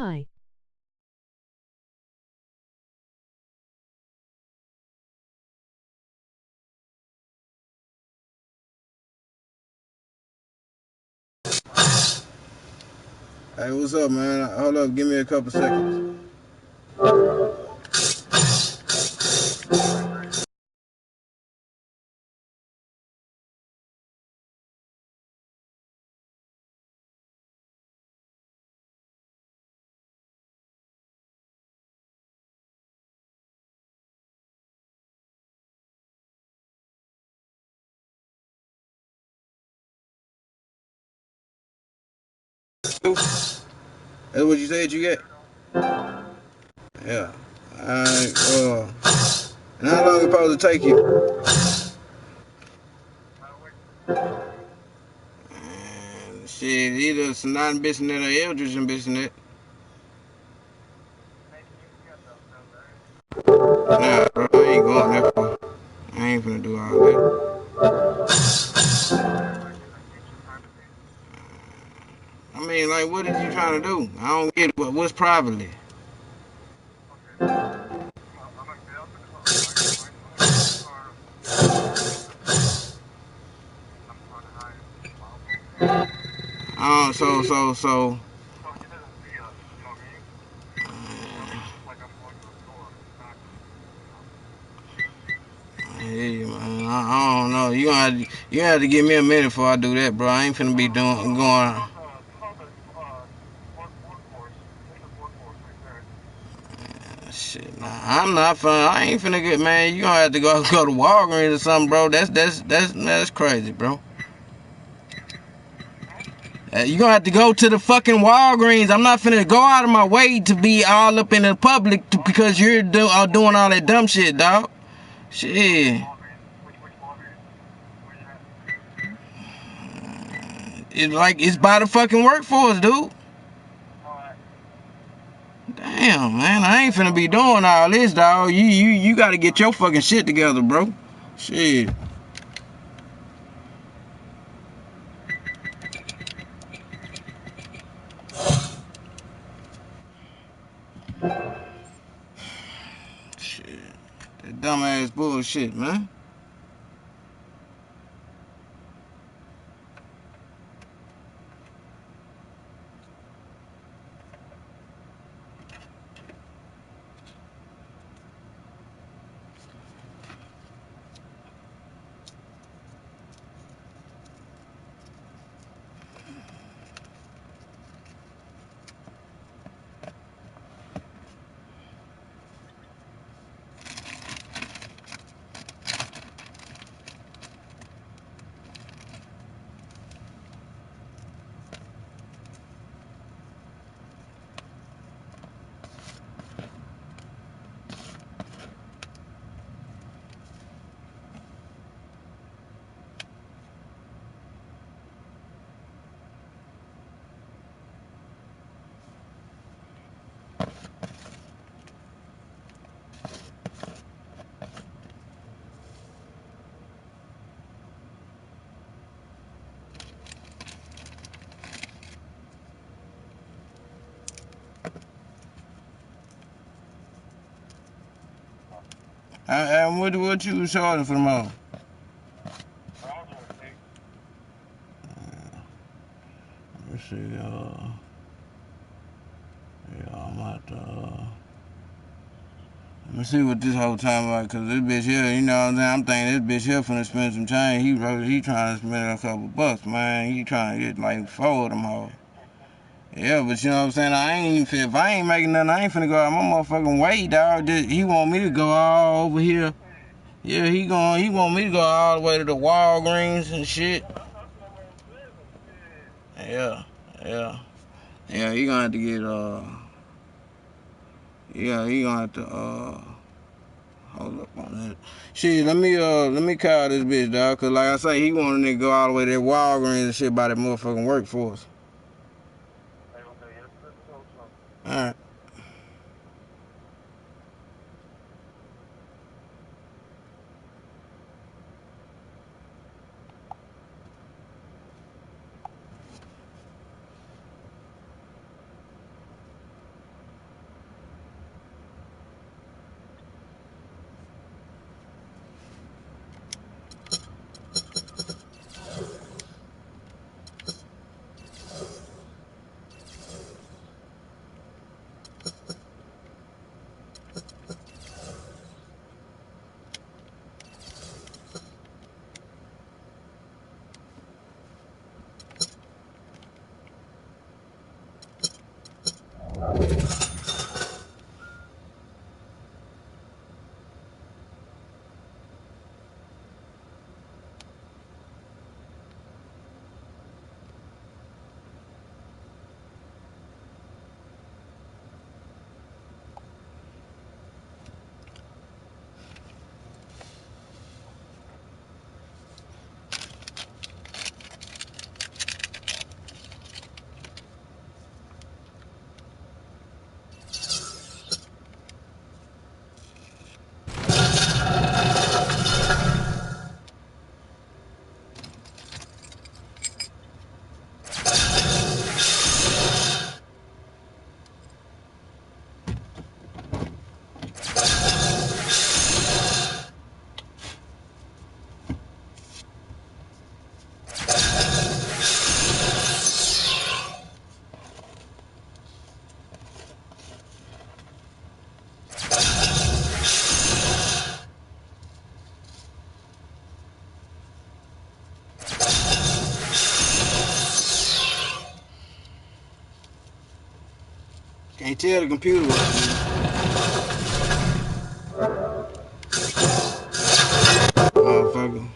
Hi. Hey, what's up, man? Hold up, give me a couple seconds. That's what you said you get? Yeah. Alright, and how long it supposed to take you? Shit, either Sonata Bissonette or Eldridge and Bissonette. Nah, bro, I ain't going that far. I ain't finna do all that. I mean, like, what is you trying to do? I don't get it. What's privately? So. Yeah, man. I don't know. You have to give me a minute before I do that, bro. I ain't finna be going. Shit, nah, I'm not finna. I ain't finna get, man. You gonna have to go to Walgreens or something, bro. That's crazy, bro. You gonna have to go to the fucking Walgreens. I'm not finna go out of my way to be all up in the public because you're doing all that dumb shit, dog. Shit. It's by the fucking workforce, dude. Damn, man, I ain't finna be doing all this, dog. You gotta get your fucking shit together, bro. Shit. Shit. That dumbass bullshit, man. And what you was charging for the month? Let's see, yeah, I'm about to, let me see what this whole time about, cause this bitch here, you know what I'm saying? I'm thinking this bitch here finna spend some change. He trying to spend a couple bucks, man. He trying to get like 4 of them hoes. Yeah, but you know what I'm saying? If I ain't making nothing, I ain't finna go out my motherfucking way, dog. He want me to go all over here. Yeah, he want me to go all the way to the Walgreens and shit. Yeah. Yeah, he gonna have to get yeah, he gonna have to hold up on that. Shit, let me call this bitch, dog, cause like I say, he wanted to go all the way to that Walgreens and shit by that motherfucking workforce. Alright. Can't tell the computer what to do. Motherfucker.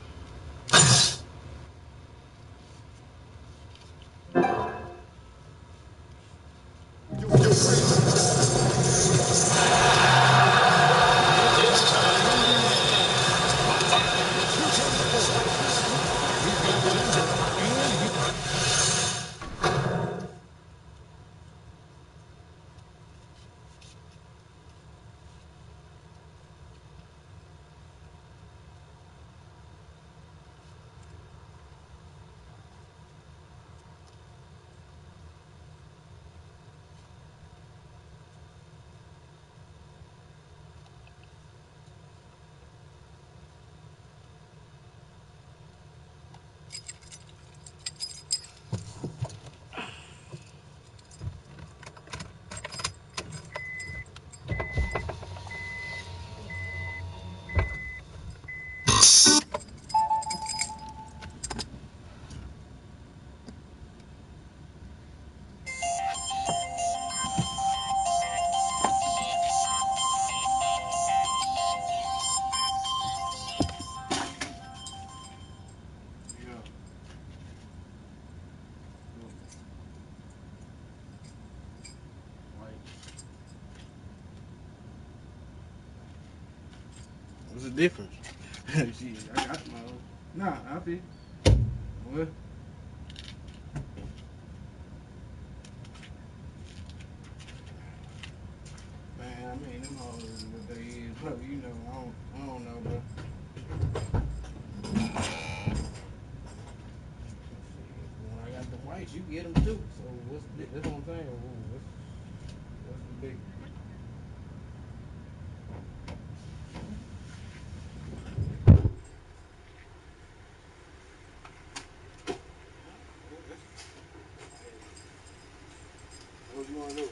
What's the difference? Shit, I got my own. Nah, I be. What? Man, I mean, them hoes is what they is, bro. You know, I don't know, bro. When I got the whites, you get them too. So that's what I'm saying. What's the big? What you wanna do?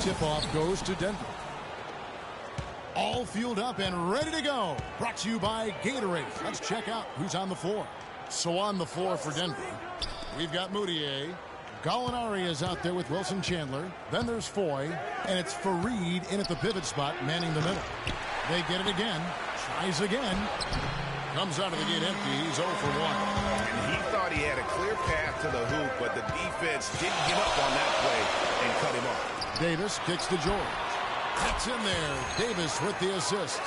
Tip-off goes to Denver. All fueled up and ready to go. Brought to you by Gatorade. Let's check out who's on the floor. So on the floor for Denver, we've got Moutier. Gallinari is out there with Wilson Chandler. Then there's Foy. And it's Fareed in at the pivot spot, manning the middle. They get it again. Tries again. Comes out of the gate empty. He's 0 for 1. And he thought he had a clear path to the hoop, but the defense didn't give up on that play and cut him off. Davis kicks to George. That's in there. Davis with the assist.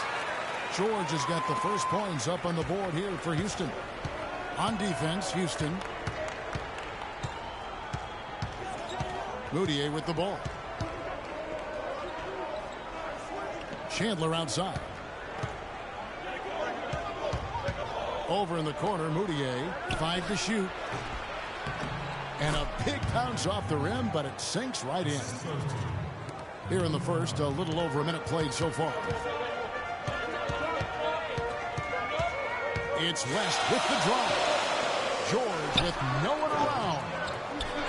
George has got the first points up on the board here for Houston. On defense, Houston. Moutier with the ball. Chandler outside. Over in the corner, Moutier. 5 to shoot. And a big bounce off the rim, but it sinks right in. Here in the first, a little over a minute played so far. It's West with the drive. George with no one around.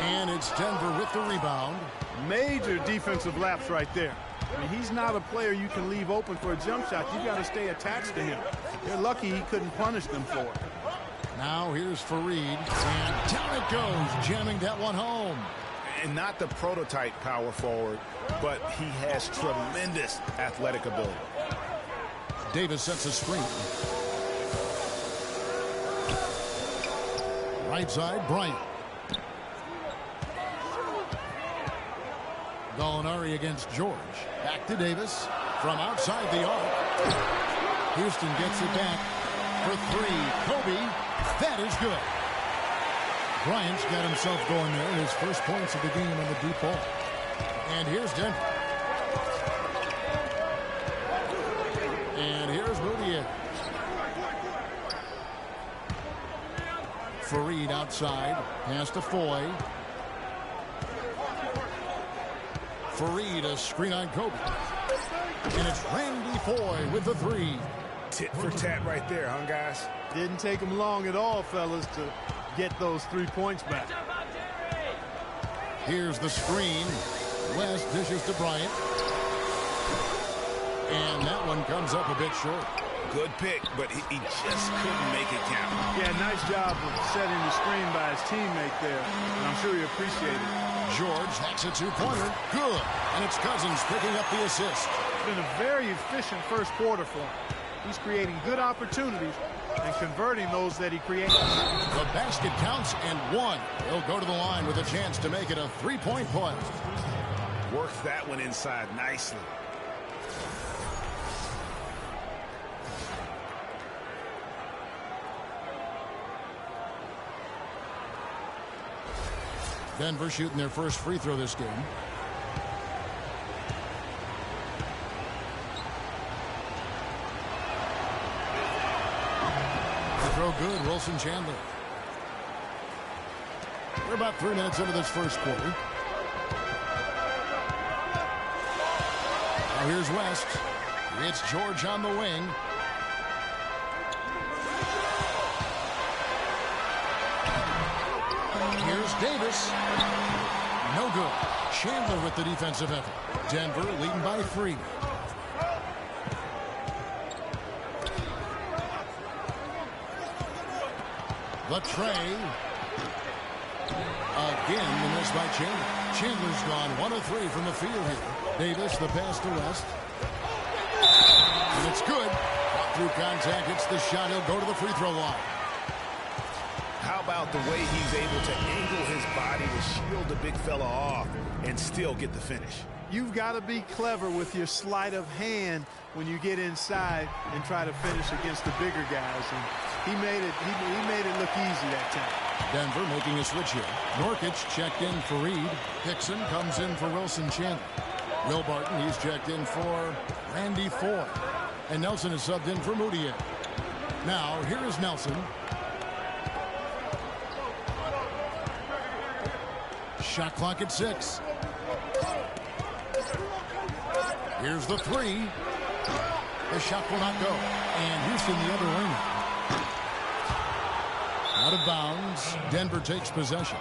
And it's Denver with the rebound. Major defensive lapse right there. I mean, he's not a player you can leave open for a jump shot. You got to stay attached to him. They're lucky he couldn't punish them for it. Now here's Fareed, and down it goes, jamming that one home. And not the prototype power forward, but he has tremendous athletic ability. Davis sets a screen. Right side, Bryant. Gallinari against George. Back to Davis from outside the arc. Houston gets it back for 3. Kobe, that is good. Bryant's got himself going there. His first points of the game on the deep ball. And here's Denver. And here's Moutier. Fareed outside. Pass to Foy. Fareed, a screen on Kobe. And it's Randy Foy with the 3. Tit for tat right there, huh, guys? Didn't take him long at all, fellas, to get those 3 points back. Here's the screen. West dishes to Bryant. And that one comes up a bit short. Good pick, but he just couldn't make it count. Yeah, nice job of setting the screen by his teammate there. And I'm sure he appreciated it. George hacks a 2-pointer. Good. And it's Cousins picking up the assist. It's been a very efficient first quarter for him. He's creating good opportunities and converting those that he creates. The basket counts and 1. He'll go to the line with a chance to make it a 3-point play. Worked that one inside nicely. Denver shooting their first free throw this game. The throw good, Wilson Chandler. We're about 3 minutes into this first quarter. Now here's West. It's George on the wing. Here's Davis. No good. Chandler with the defensive effort. Denver leading by 3. The tray. Again, the miss by Chandler. Chandler's gone 1 of 3 from the field here. Davis, the pass to West. And it's good. Through contact, it's the shot. He'll go to the free throw line. How about the way he's able to angle his body to shield the big fella off and still get the finish? You've got to be clever with your sleight of hand when you get inside and try to finish against the bigger guys. And he made it look easy that time. Denver making a switch here. Norkic checked in for Reed. Hickson comes in for Wilson Chandler. Will Barton, he's checked in for Randy Foy. And Nelson is subbed in for Moutier. Now, here is Nelson. Shot clock at 6. Here's the 3. The shot will not go. And Houston the other wing. Out of bounds. Denver takes possession.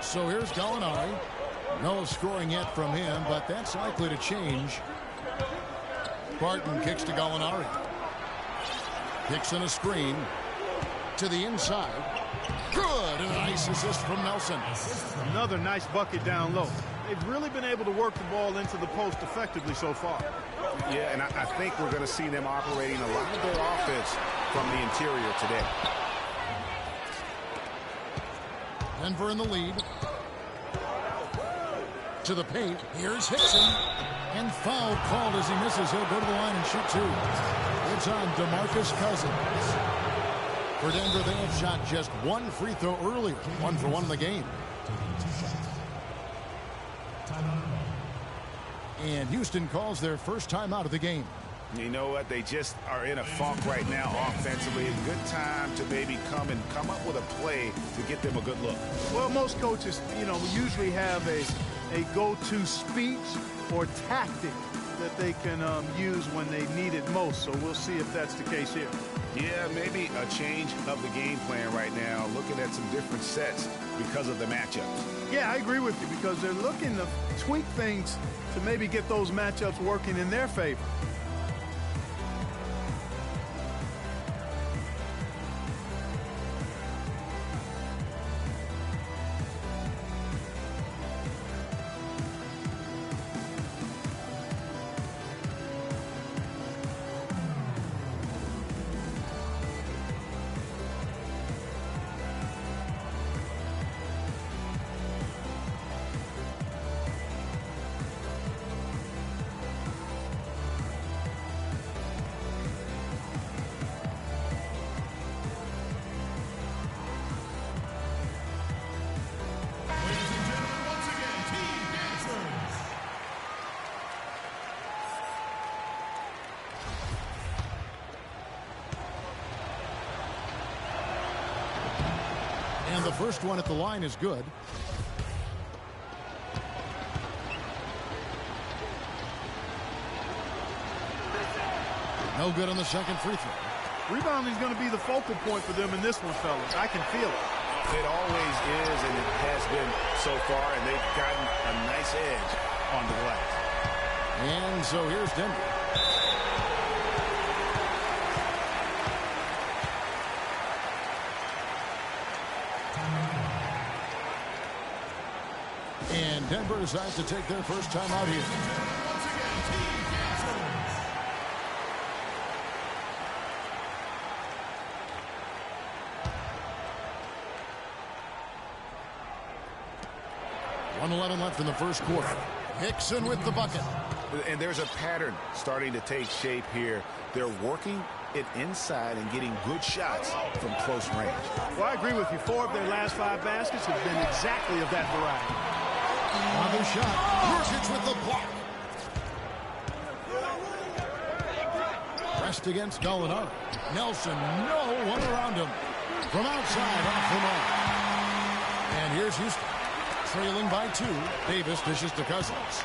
So here's Gallinari. No scoring yet from him, but that's likely to change. Barton kicks to Gallinari. Kicks in a screen to the inside. Good, and a nice assist from Nelson. Another nice bucket down low. They've really been able to work the ball into the post effectively so far. Yeah, and I think we're going to see them operating a lot of their offense from the interior today. Denver in the lead. To the paint. Here's Hickson. And foul called as he misses. He'll go to the line and shoot two. It's on DeMarcus Cousins. For Denver, they have shot just one free throw earlier. 1 for 1 in the game. And Houston calls their first time out of the game. You know what? They just are in a funk right now offensively. A good time to maybe come up with a play to get them a good look. Well, most coaches, usually have a go-to speech or tactic that they can use when they need it most. So we'll see if that's the case here. Yeah, maybe a change of the game plan right now, looking at some different sets because of the matchups. Yeah, I agree with you because they're looking to tweak things to maybe get those matchups working in their favor. And the first one at the line is good. No good on the second free throw. Rebounding is going to be the focal point for them in this one, fellas. I can feel it. It always is, and it has been so far, and they've gotten a nice edge on the glass. And so here's Denver. And Denver decides to take their first time out here. .11 left in the first quarter. Hickson with the bucket. And there's a pattern starting to take shape here. They're working it inside and getting good shots from close range. Well, I agree with you. 4 of their last 5 baskets have been exactly of that variety. Another shot. Nurkic with the block. Pressed against Gallinari. Nelson, no one around him. From outside, off the mark. And here's Houston. Trailing by 2. Davis dishes to Cousins.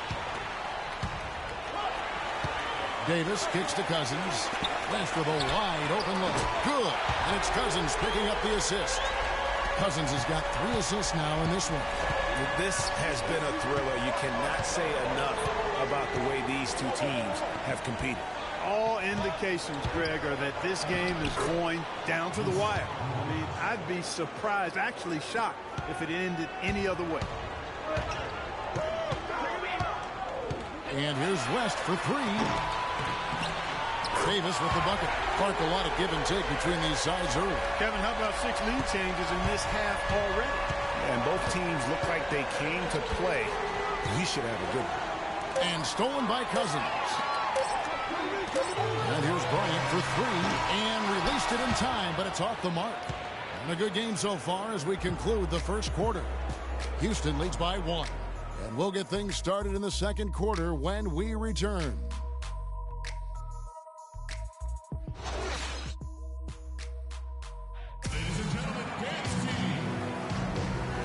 Davis kicks to Cousins. Left with a wide open look. Good. And it's Cousins picking up the assist. Cousins has got 3 assists now in this one. This has been a thriller. You cannot say enough about the way these two teams have competed. All indications, Greg, are that this game is going down to the wire. I mean, I'd be surprised, actually shocked, if it ended any other way. And here's West for 3. Davis with the bucket. Clark, a lot of give and take between these sides early. Kevin, how about 6 lead changes in this half already? And both teams look like they came to play. We should have a good one. And stolen by Cousins. And here's Bryant for 3. And released it in time, but it's off the mark. And a good game so far as we conclude the first quarter. Houston leads by 1. And we'll get things started in the second quarter when we return.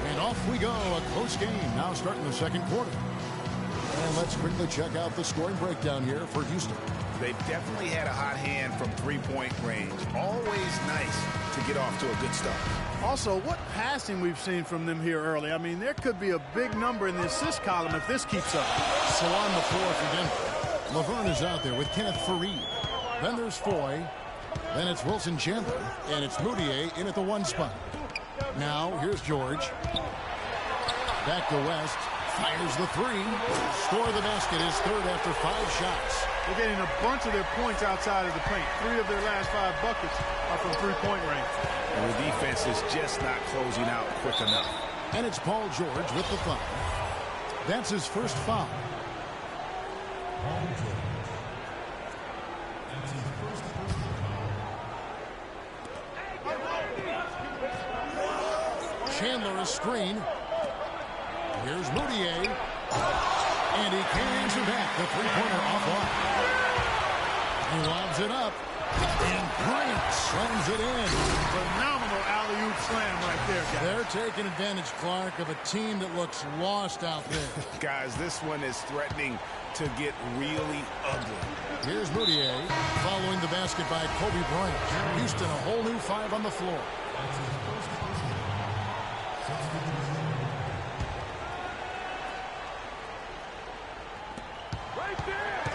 And off we go. A close game now starting the second quarter. And let's quickly check out the scoring breakdown here for Houston. They've definitely had a hot hand from three-point range. Always nice to get off to a good start. Also, what passing we've seen from them here early. I mean, there could be a big number in the assist column if this keeps up. So on the floor for Denver, Laverne is out there with Kenneth Fareed. Then there's Foy. Then it's Wilson Chandler. And it's Moutier in at the 1 spot. Now, here's George. Back to West. Fires the 3. Score the basket, his third after 5 shots. They're getting a bunch of their points outside of the paint. 3 of their last 5 buckets are from three-point range. And the defense is just not closing out quick enough. And it's Paul George with the foul. That's his first foul. Chandler a screen. Here's Moutier. And he carries it back. The three-pointer offline. He lobs it up. And Bryant slams it in. Phenomenal alley-oop slam right there, guys. They're taking advantage, Clark, of a team that looks lost out there. Guys, this one is threatening to get really ugly. Here's Moutier following the basket by Kobe Bryant. Houston, a whole new 5 on the floor.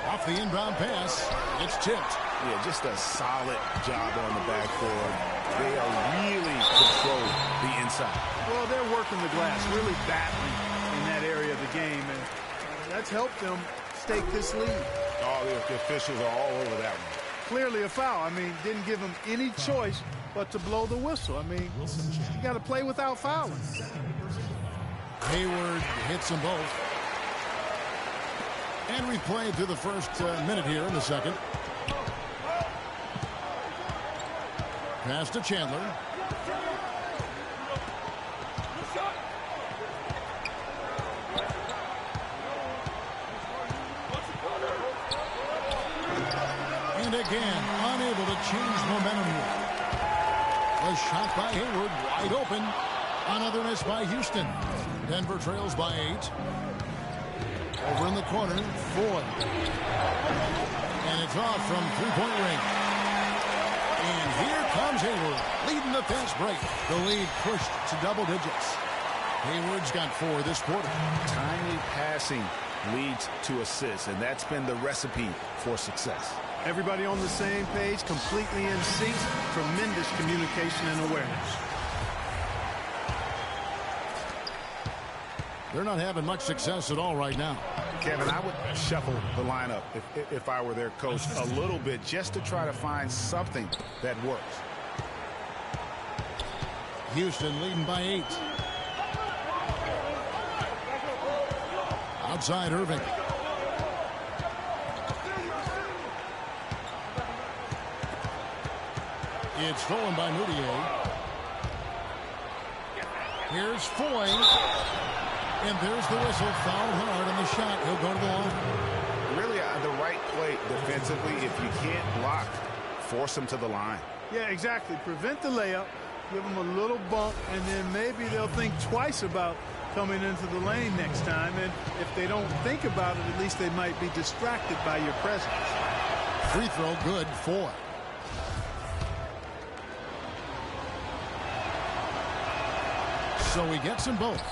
Off the inbound pass, it's tipped. Yeah, just a solid job on the backboard. They are really controlling the inside. Well, they're working the glass, really battling in that area of the game, and that's helped them stake this lead. Oh, the officials are all over that one. Clearly a foul. I mean, didn't give them any choice but to blow the whistle. I mean, you got to play without fouling. Hayward hits them both. And we played through the first minute here in the second. Pass to Chandler. And again, unable to change momentum here. A shot by Hayward, wide open. Another miss by Houston. Denver trails by 8. Over in the corner, Ford. And it's off from three-point range. And here comes Hayward, leading the fast break. The lead pushed to double digits. Hayward's got 4 this quarter. Timely passing leads to assists, and that's been the recipe for success. Everybody on the same page, completely in sync. Tremendous communication and awareness. They're not having much success at all right now. Kevin, I would shuffle the lineup if I were their coach a little bit just to try to find something that works. Houston leading by 8. Outside Irving. It's stolen by Moutier. Here's Foy. And there's the whistle. Foul hard on the shot. He'll go to the line. Really the right play defensively. If you can't block, force him to the line. Yeah, exactly. Prevent the layup. Give them a little bump, and then maybe they'll think twice about coming into the lane next time. And if they don't think about it, at least they might be distracted by your presence. Free throw good. Foy. So he gets them both.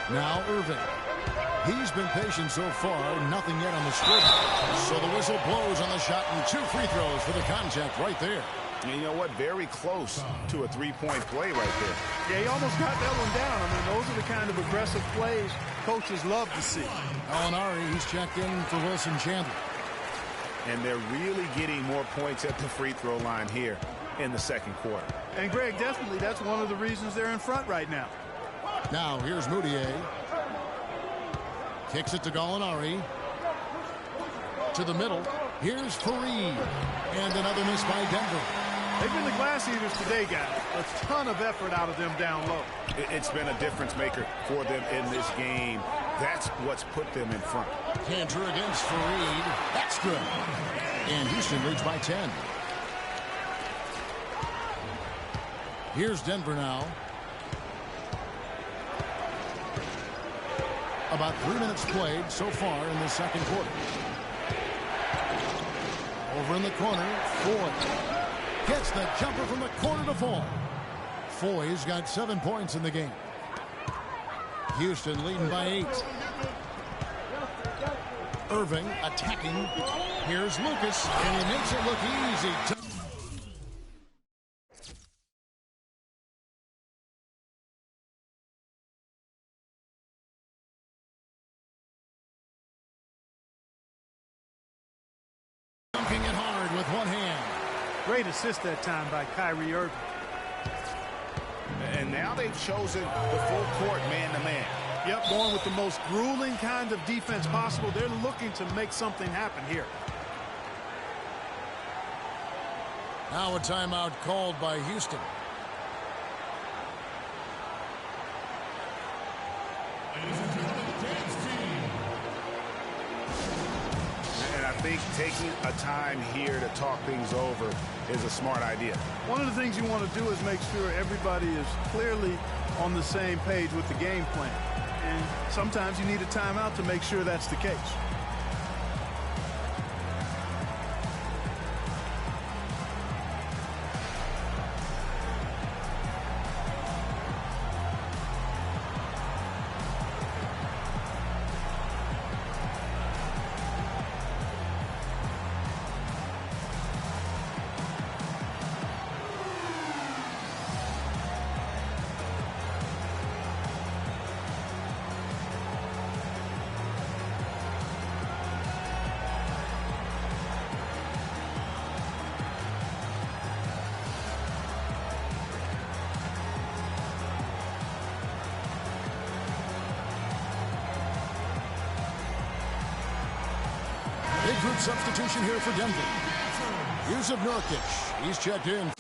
Now Irving. He's been patient so far. Nothing yet on the strip. So the whistle blows on the shot, and 2 free throws for the contact right there. And you know what? Very close to a three-point play right there. Yeah, he almost got that one down. I mean, those are the kind of aggressive plays coaches love to see. Alinari, he's checked in for Wilson Chandler. And they're really getting more points at the free throw line here in the second quarter. And, Greg, definitely that's one of the reasons they're in front right now. Now, here's Moutier. Kicks it to Gallinari. To the middle. Here's Fareed. And another miss by Denver. They've been the glass eaters today, guys. A ton of effort out of them down low. It's been a difference maker for them in this game. That's what's put them in front. Cantor against Fareed. That's good. And Houston leads by 10. Here's Denver now. About 3 minutes played so far in the second quarter. Over in the corner, Foy gets the jumper from the corner to fall. Foy's got 7 points in the game. Houston leading by 8. Irving attacking. Here's Lucas, and he makes it look easy. Dunking it hard with one hand. Great assist that time by Kyrie Irving. And now they've chosen the full court man-to-man. Yep, going with the most grueling kind of defense possible. They're looking to make something happen here. Now a timeout called by Houston. And I think taking a time here to talk things over is a smart idea. One of the things you want to do is make sure everybody is clearly on the same page with the game plan. And sometimes you need a timeout to make sure that's the case. Big group substitution here for Denver. Here's Nurkic. He's checked in.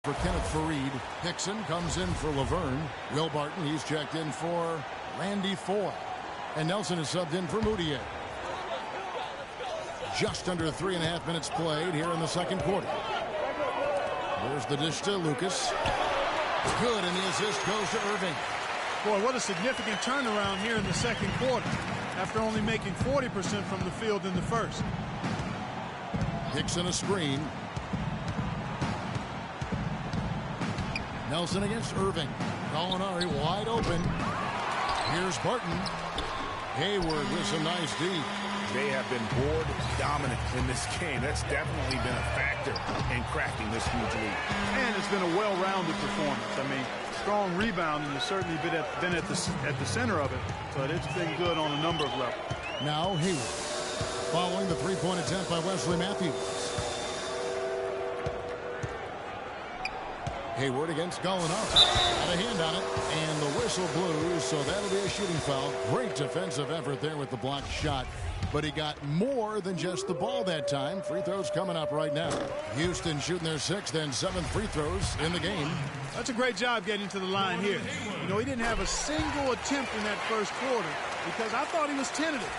for Kenneth Fareed. Hickson comes in for Laverne. Will Barton, he's checked in for Randy Foy. And Nelson is subbed in for Moutier. Just under 3.5 minutes played here in the second quarter. There's the dish to Lucas. Good, and the assist goes to Irving. Boy, what a significant turnaround here in the second quarter after only making 40% from the field in the first. Hickson a screen. Nelson against Irving. Gallinari wide open. Here's Barton. Hayward with some nice D. They have been board dominant in this game. That's definitely been a factor in cracking this huge lead. And it's been a well-rounded performance. I mean, strong rebounding has certainly been at the center of it, but it's been good on a number of levels. Now Hayward, following the three-point attempt by Wesley Matthews. Hayward against Gallinari. Had a hand on it, and the whistle blew, so that'll be a shooting foul. Great defensive effort there with the blocked shot, but he got more than just the ball that time. Free throws coming up right now. Houston shooting their 6th and 7th free throws in the game. That's a great job getting to the line here. You know, he didn't have a single attempt in that first quarter because I thought he was tentative.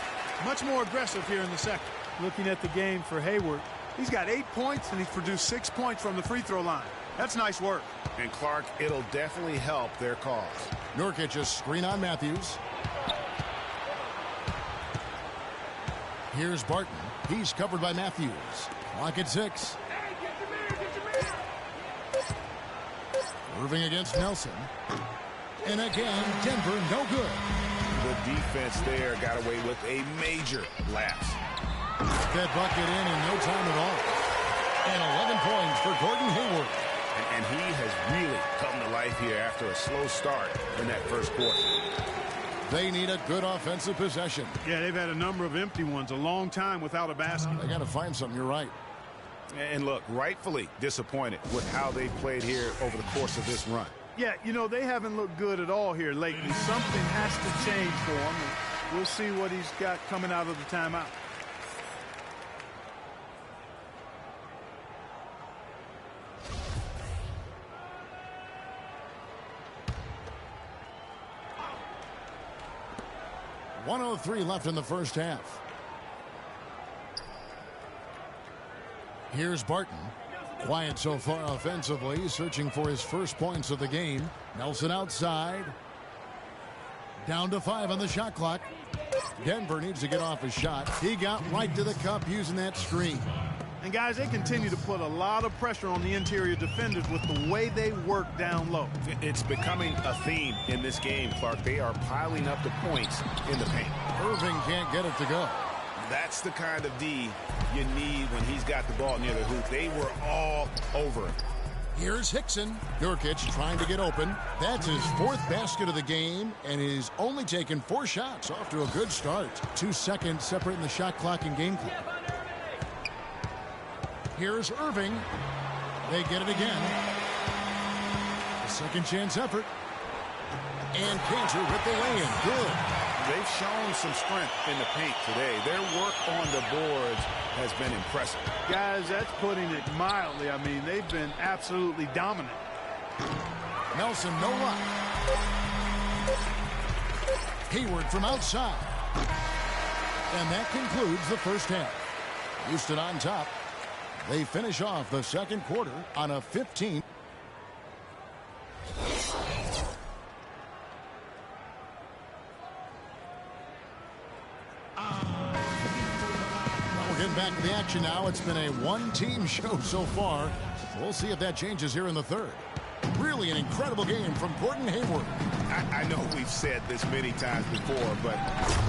Much more aggressive here in the second. Looking at the game for Hayward, he's got 8 points and he's produced 6 points from the free throw line. That's nice work. And Clark, it'll definitely help their cause. Nurkic a screen on Matthews. Here's Barton. He's covered by Matthews. Clock at 6. Irving against Nelson. And again, Denver no good. The defense there got away with a major lapse. That bucket in no time at all. And 11 points for Gordon Hayward. And he has really come to life here after a slow start in that first quarter. They need a good offensive possession. Yeah, they've had a number of empty ones, a long time without a basket. They got to find something, you're right. And look, rightfully disappointed with how they played here over the course of this run. Yeah, you know, they haven't looked good at all here lately. Something has to change for him. We'll see what he's got coming out of the timeout. .103 left in the first half. Here's Barton. Quiet so far offensively, searching for his first points of the game. Nelson outside. Down to 5 on the shot clock. Denver needs to get off his shot. He got right to the cup using that screen. And guys, they continue to put a lot of pressure on the interior defenders with the way they work down low. It's becoming a theme in this game, Clark. They are piling up the points in the paint. Irving can't get it to go. That's the kind of D you need when he's got the ball near the hoop. They were all over him. Here's Hickson. Nurkic trying to get open. That's his 4th basket of the game, and he's only taken 4 shots. Off to a good start. 2 seconds separating the shot clock and game clock. Here's Irving. They get it again. A second chance effort. And Cantor with the lay-in. Good. They've shown some strength in the paint today. Their work on the boards has been impressive. Guys, that's putting it mildly. I mean, they've been absolutely dominant. Nelson, no luck. Hayward from outside. And that concludes the first half. Houston on top. They finish off the second quarter on a 15. We're getting back to the action now. It's been a one-team show so far. We'll see if that changes here in the third. Really an incredible game from Gordon Hayward. I know we've said this many times before, but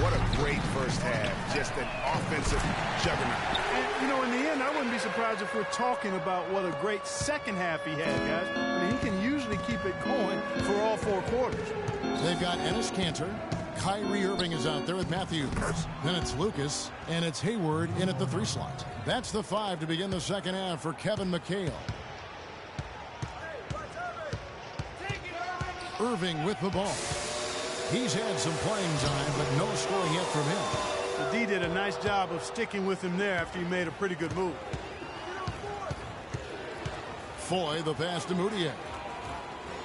what a great first half. Just an offensive juggernaut. And, you know, in the end, I wouldn't be surprised if we're talking about what a great second half he had, guys. I mean, he can usually keep it going for all 4 quarters. They've got Enes Kanter. Kyrie Irving is out there with Matthews. Then it's Lucas, and it's Hayward in at the 3 slot. That's the 5 to begin the second half for Kevin McHale. Irving with the ball. He's had some playing time, but no scoring yet from him. The D did a nice job of sticking with him there after he made a pretty good move. Foy, the pass to Moutier.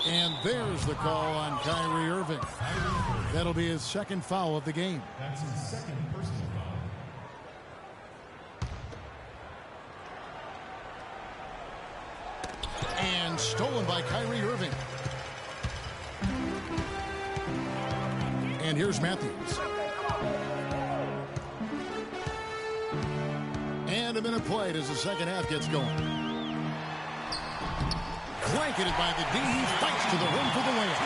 And there's the call on Kyrie Irving. That'll be his second foul of the game. That's his second personal foul. And stolen by Kyrie Irving. And here's Matthews. And a minute played as the second half gets going. Blanketed by the D. He fights to the rim for the layup.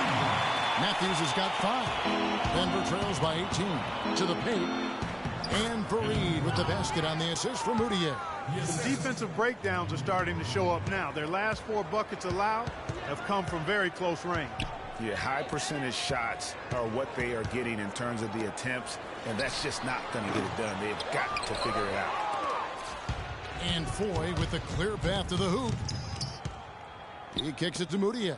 Matthews has got 5. Denver trails by 18. To the paint. And Fareed with the basket on the assist for Moutier. The defensive breakdowns are starting to show up now. Their last 4 buckets allowed have come from very close range. Yeah, high percentage shots are what they are getting in terms of the attempts, and that's just not going to get it done. They've got to figure it out. And Foy with the clear path to the hoop. He kicks it to Moutier.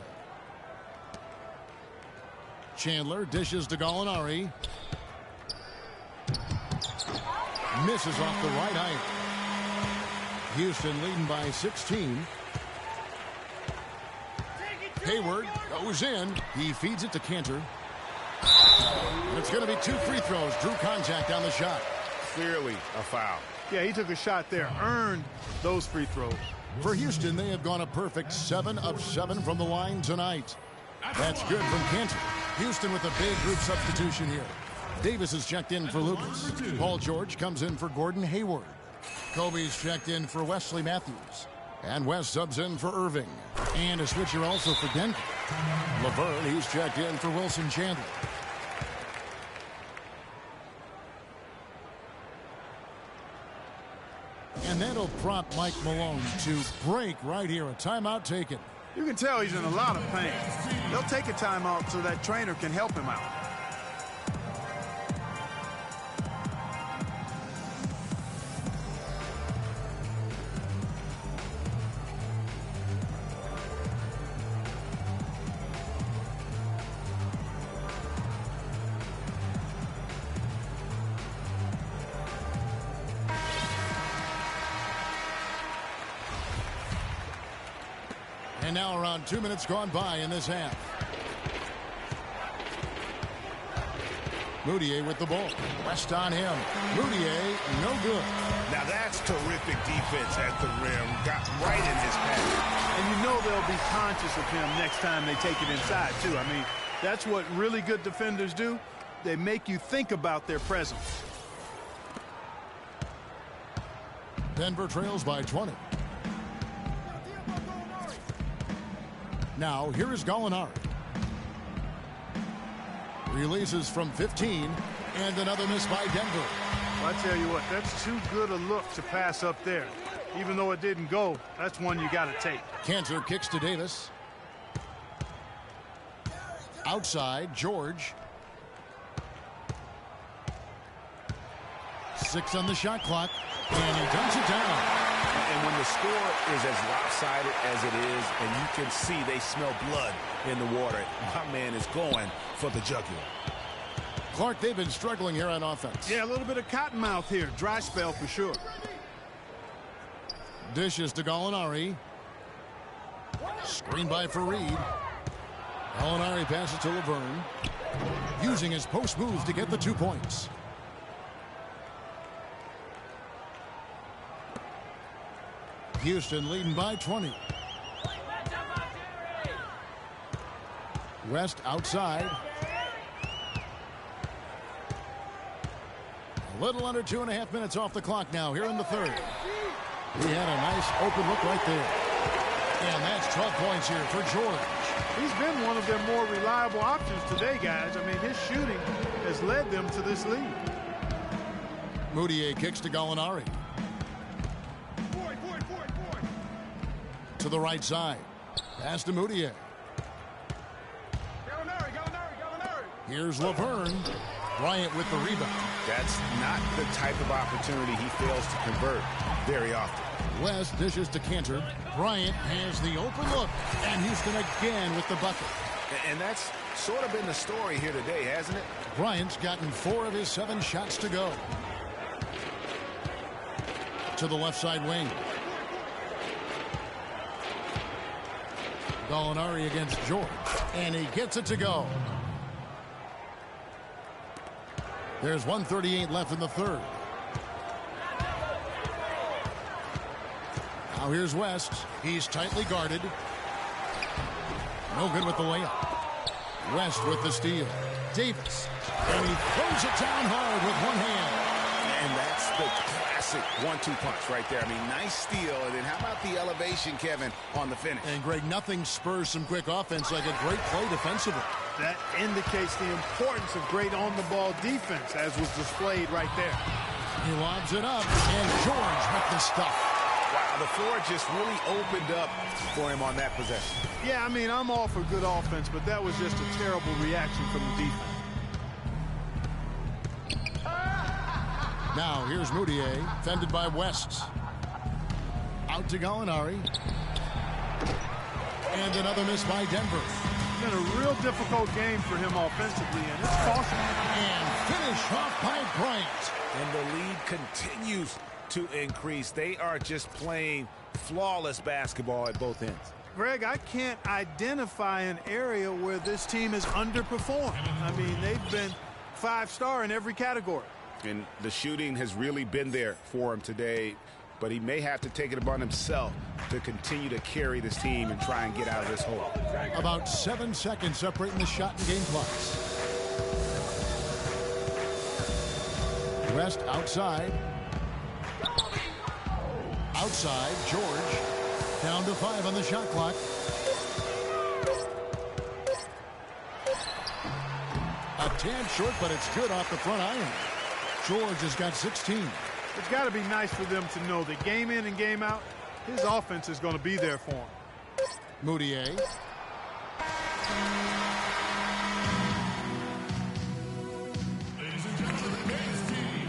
Chandler dishes to Gallinari. Misses off the right eye. Houston leading by 16. Hayward goes in. He feeds it to Cantor. And it's going to be 2 free throws. Drew contact on the shot. Clearly a foul. Yeah, he took a shot there. Earned those free throws. For Houston, they have gone a perfect 7 of 7 from the line tonight. That's good from Cantor. Houston with a big group substitution here. Davis is checked in for Lucas. Paul George comes in for Gordon Hayward. Kobe's checked in for Wesley Matthews. And West subs in for Irving. And a switcher also for Denver. Laverne, he's checked in for Wilson Chandler. And that'll prompt Mike Malone to break right here. A timeout taken. You can tell he's in a lot of pain. They'll take a timeout so that trainer can help him out. And now around 2 minutes gone by in this half. Moutier with the ball. West on him. Moutier, no good. Now that's terrific defense at the rim. Got right in his path. And you know they'll be conscious of him next time they take it inside, too. I mean, that's what really good defenders do. They make you think about their presence. Denver trails by 20. Now, here is Gallinari. Releases from 15, and another miss by Denver. Well, I tell you what, that's too good a look to pass up there. Even though it didn't go, that's one you got to take. Cantor kicks to Davis. Outside, George. 6 on the shot clock, and he dumps it down. And when the score is as lopsided as it is, and you can see they smell blood in the water, my man is going for the jugular. Clark, they've been struggling here on offense. Yeah, a little bit of cottonmouth here. Dry spell for sure. Dishes to Gallinari. Screen by Fareed. Gallinari passes to Laverne. Using his post move to get the 2 points. Houston leading by 20. West outside. A little under 2.5 minutes off the clock now here in the third. He had a nice open look right there. And that's 12 points here for George. He's been one of their more reliable options today, guys. I mean, his shooting has led them to this lead. Moutier kicks to Gallinari. To the right side. Pass to Moutier. Here's Laverne. Bryant with the rebound. That's not the type of opportunity he fails to convert very often. West dishes to Cantor. Bryant has the open look. And Houston again with the bucket. And that's sort of been the story here today, hasn't it? Bryant's gotten 4 of his 7 shots to go. To the left side wing. Gallinari against George, and he gets it to go. There's 1:38 left in the third. Now here's West. He's tightly guarded. No good with the layup. West with the steal. Davis. And he throws it down hard with one hand. And that's the classic 1-2 punch right there. I mean, nice steal. And then how about the elevation, Kevin, on the finish? And, Greg, nothing spurs some quick offense like a great play defensively. That indicates the importance of great on-the-ball defense, as was displayed right there. He lobs it up, and George with the stuff. Wow, the floor just really opened up for him on that possession. Yeah, I mean, I'm all for good offense, but that was just a terrible reaction from the defense. Now, here's Moutier, fended by West. Out to Gallinari. And another miss by Denver. It's been a real difficult game for him offensively, and it's costly. And finish off by Bryant. And the lead continues to increase. They are just playing flawless basketball at both ends. Greg, I can't identify an area where this team has underperformed. I mean, they've been 5-star in every category. And the shooting has really been there for him today, but he may have to take it upon himself to continue to carry this team and try and get out of this hole. About 7 seconds separating the shot and game clocks. West outside. Outside, George. Down to 5 on the shot clock. A tad short, but it's good off the front iron. George has got 16. It's got to be nice for them to know that game in and game out, his offense is going to be there for him. Moutier.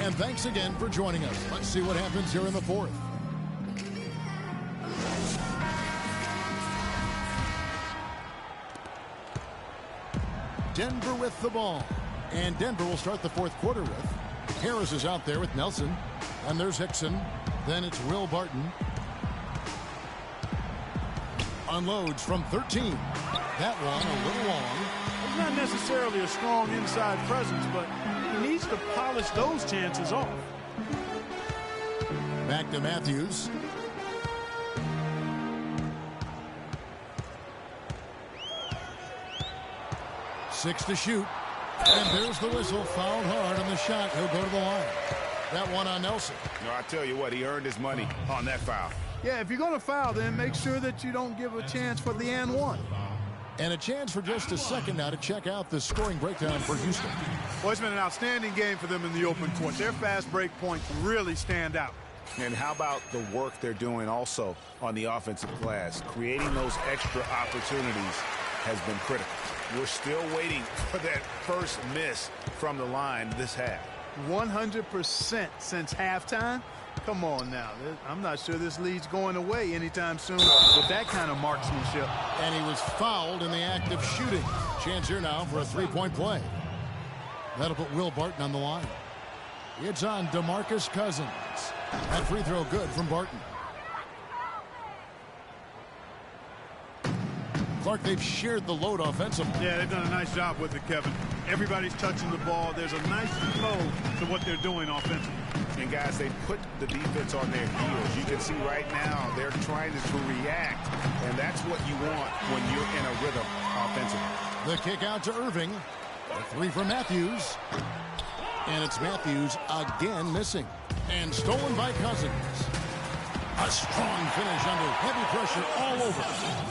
And thanks again for joining us. Let's see what happens here in the fourth. Denver with the ball. And Denver will start the fourth quarter with. Harris is out there with Nelson. And there's Hickson. Then it's Will Barton. Unloads from 13. That one a little long. It's not necessarily a strong inside presence, but he needs to polish those chances off. Back to Matthews. Six to shoot. And there's the whistle. Fouled hard on the shot. He'll go to the line. That one on Nelson. No, I tell you what, he earned his money on that foul. Yeah, if you're going to foul, then make sure that you don't give a chance for the and one. And a chance for just a second now to check out the scoring breakdown for Houston. Well, it's been an outstanding game for them in the open court. Their fast break points really stand out. And how about the work they're doing also on the offensive glass? Creating those extra opportunities has been critical. We're still waiting for that first miss from the line this half. 100% since halftime? Come on now. I'm not sure this lead's going away anytime soon with that kind of marksmanship. And he was fouled in the act of shooting. Chance here now for a three-point play. That'll put Will Barton on the line. It's on DeMarcus Cousins. That free throw good from Barton. Clark, they've shared the load offensively. Yeah, they've done a nice job with it, Kevin. Everybody's touching the ball. There's a nice flow to what they're doing offensively. And, guys, they put the defense on their heels. You can see right now they're trying to react, and that's what you want when you're in a rhythm offensively. The kick out to Irving. A three from Matthews. And it's Matthews again missing. And stolen by Cousins. A strong finish under heavy pressure all over.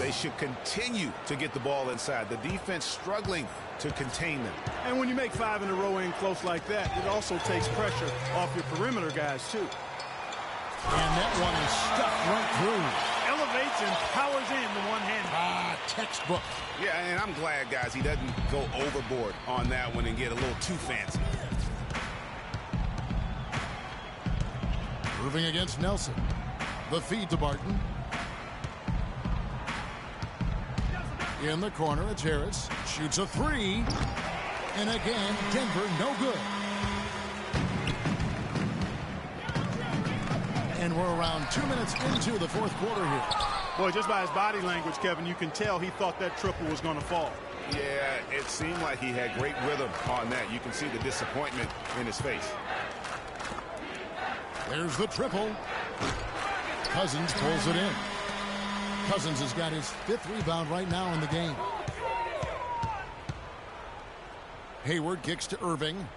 They should continue to get the ball inside. The defense struggling to contain them. And when you make 5 in a row in close like that, it also takes pressure off your perimeter guys, too. And that one is stuck right through. Elevates and powers in the one-hand. Textbook. Yeah, and I'm glad, guys, he doesn't go overboard on that one and get a little too fancy. Moving against Nelson. The feed to Barton. In the corner, it's Harris. Shoots a three. And again, Denver, no good. And we're around 2 minutes into the fourth quarter here. Boy, just by his body language, Kevin, you can tell he thought that triple was going to fall. Yeah, it seemed like he had great rhythm on that. You can see the disappointment in his face. There's the triple. Cousins pulls it in. Cousins has got his 5th rebound right now in the game. Hayward kicks to Irving.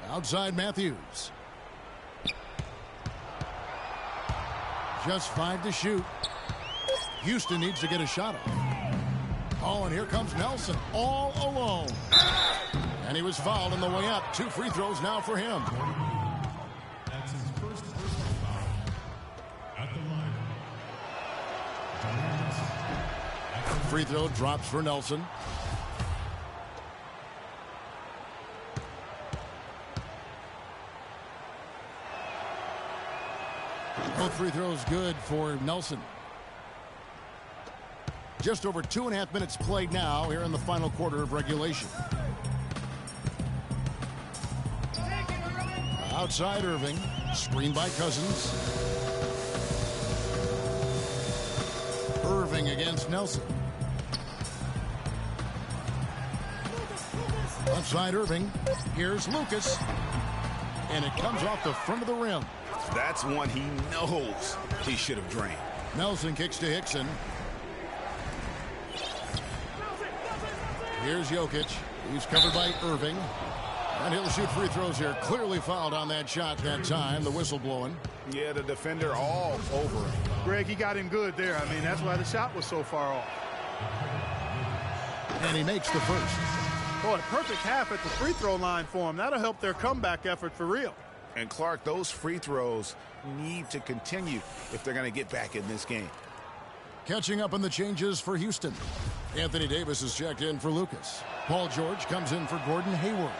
Outside Matthews. Just 5 to shoot. Houston needs to get a shot off. Oh, and here comes Nelson all alone. And he was fouled on the way up. 2 free throws now for him. That's his first personal foul at the line. Free throw drops for Nelson. Both free throws good for Nelson. Just over 2.5 minutes played now here in the final quarter of regulation. Outside Irving, screened by Cousins. Irving against Nelson. Outside Irving, here's Lucas. And it comes off the front of the rim. That's one he knows he should have drained. Nelson kicks to Hickson. Here's Jokic. He's covered by Irving. And he'll shoot free throws here. Clearly fouled on that shot that time. The whistle blowing. Yeah, the defender all over him. Greg, he got him good there. I mean, that's why the shot was so far off. And he makes the first. Boy, perfect half at the free throw line for him. That'll help their comeback effort for real. And Clark, those free throws need to continue if they're going to get back in this game. Catching up on the changes for Houston. Anthony Davis is checked in for Lucas. Paul George comes in for Gordon Hayward.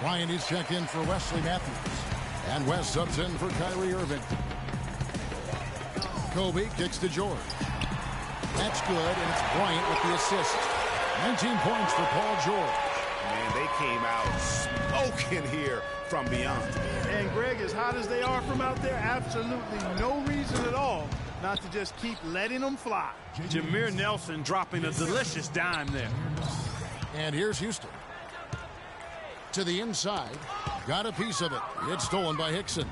Ryan is checked in for Wesley Matthews. And West subs in for Kyrie Irving. Kobe kicks to George. That's good, and it's Bryant with the assist. 19 points for Paul George. Man, they came out smoking here from beyond. And Greg, as hot as they are from out there, absolutely no reason at all not to just keep letting them fly. Jameer Nelson dropping a delicious dime there. And here's Houston. To the inside. Got a piece of it. It's stolen by Hickson.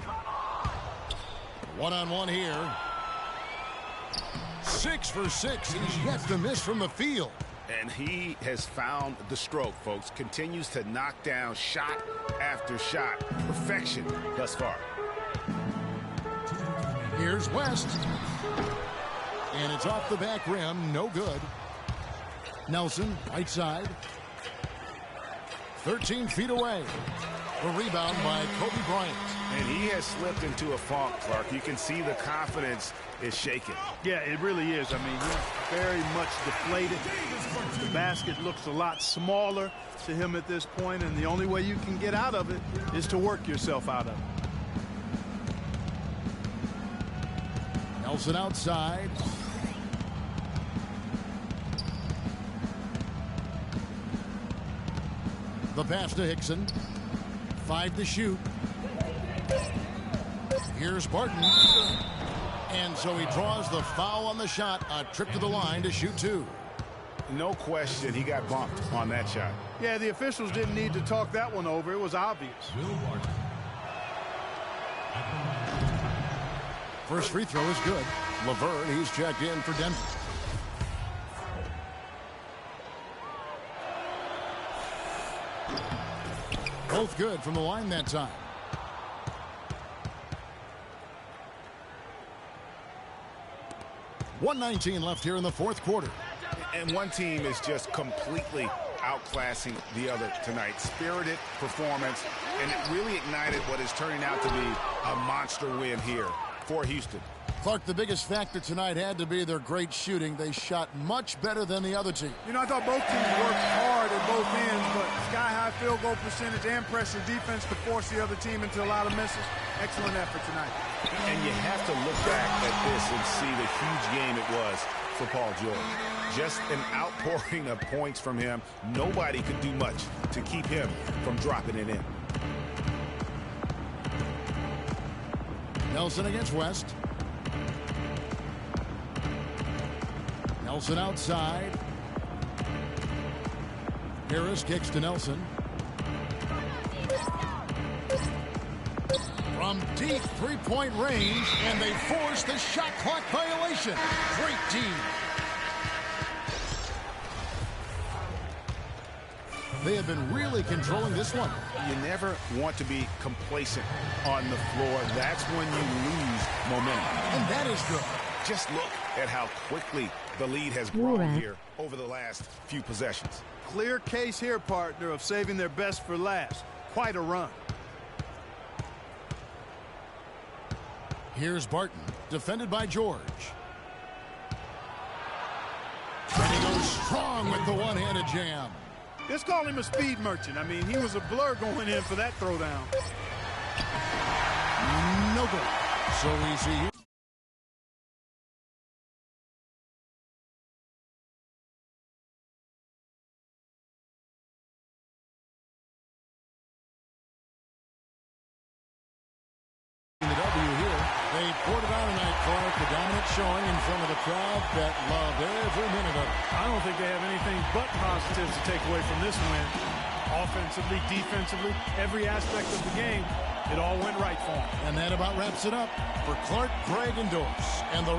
One-on-one here. 6 for 6. He's yet to miss from the field. And he has found the stroke, folks. Continues to knock down shot after shot. Perfection thus far. Here's West. And it's off the back rim. No good. Nelson, right side. 13 feet away. A rebound by Kobe Bryant. And he has slipped into a funk, Clark. You can see the confidence is shaken. Yeah, it really is. I mean, he's very much deflated. The basket looks a lot smaller to him at this point, and the only way you can get out of it is to work yourself out of it. Nelson outside. The pass to Hickson. 5 to shoot. Here's Barton. And so he draws the foul on the shot. A trip to the line to shoot 2. No question, he got bumped on that shot. Yeah, the officials didn't need to talk that one over. It was obvious. First free throw is good. Laverne, he's checked in for Denver. Both good from the line that time. .119 left here in the fourth quarter. And one team is just completely outclassing the other tonight. Spirited performance, and it really ignited what is turning out to be a monster win here for Houston. Clark, the biggest factor tonight had to be their great shooting. They shot much better than the other team. You know, I thought both teams worked hard at both ends, but sky-high field goal percentage and pressure defense to force the other team into a lot of misses. Excellent effort tonight. And you have to look back at this and see the huge game it was for Paul George. Just an outpouring of points from him. Nobody could do much to keep him from dropping it in. Nelson against West. Nelson outside. Harris kicks to Nelson. From deep three-point range, and they force the shot clock violation. Great team. They have been really controlling this one. You never want to be complacent on the floor. That's when you lose momentum. And that is good. Just look at how quickly the lead has grown here over the last few possessions. Clear case here, partner, of saving their best for last. Quite a run. Here's Barton, defended by George. And he goes strong with the one-handed jam. Just call him a speed merchant. I mean, he was a blur going in for that throwdown. No good. So easy here. They poured it on tonight, Clark. A dominant showing in front of the crowd that loved every minute of it. I don't think they have anything but positives to take away from this win. Offensively, defensively, every aspect of the game, it all went right for them. And that about wraps it up for Clark, Craig, and Dorse. And the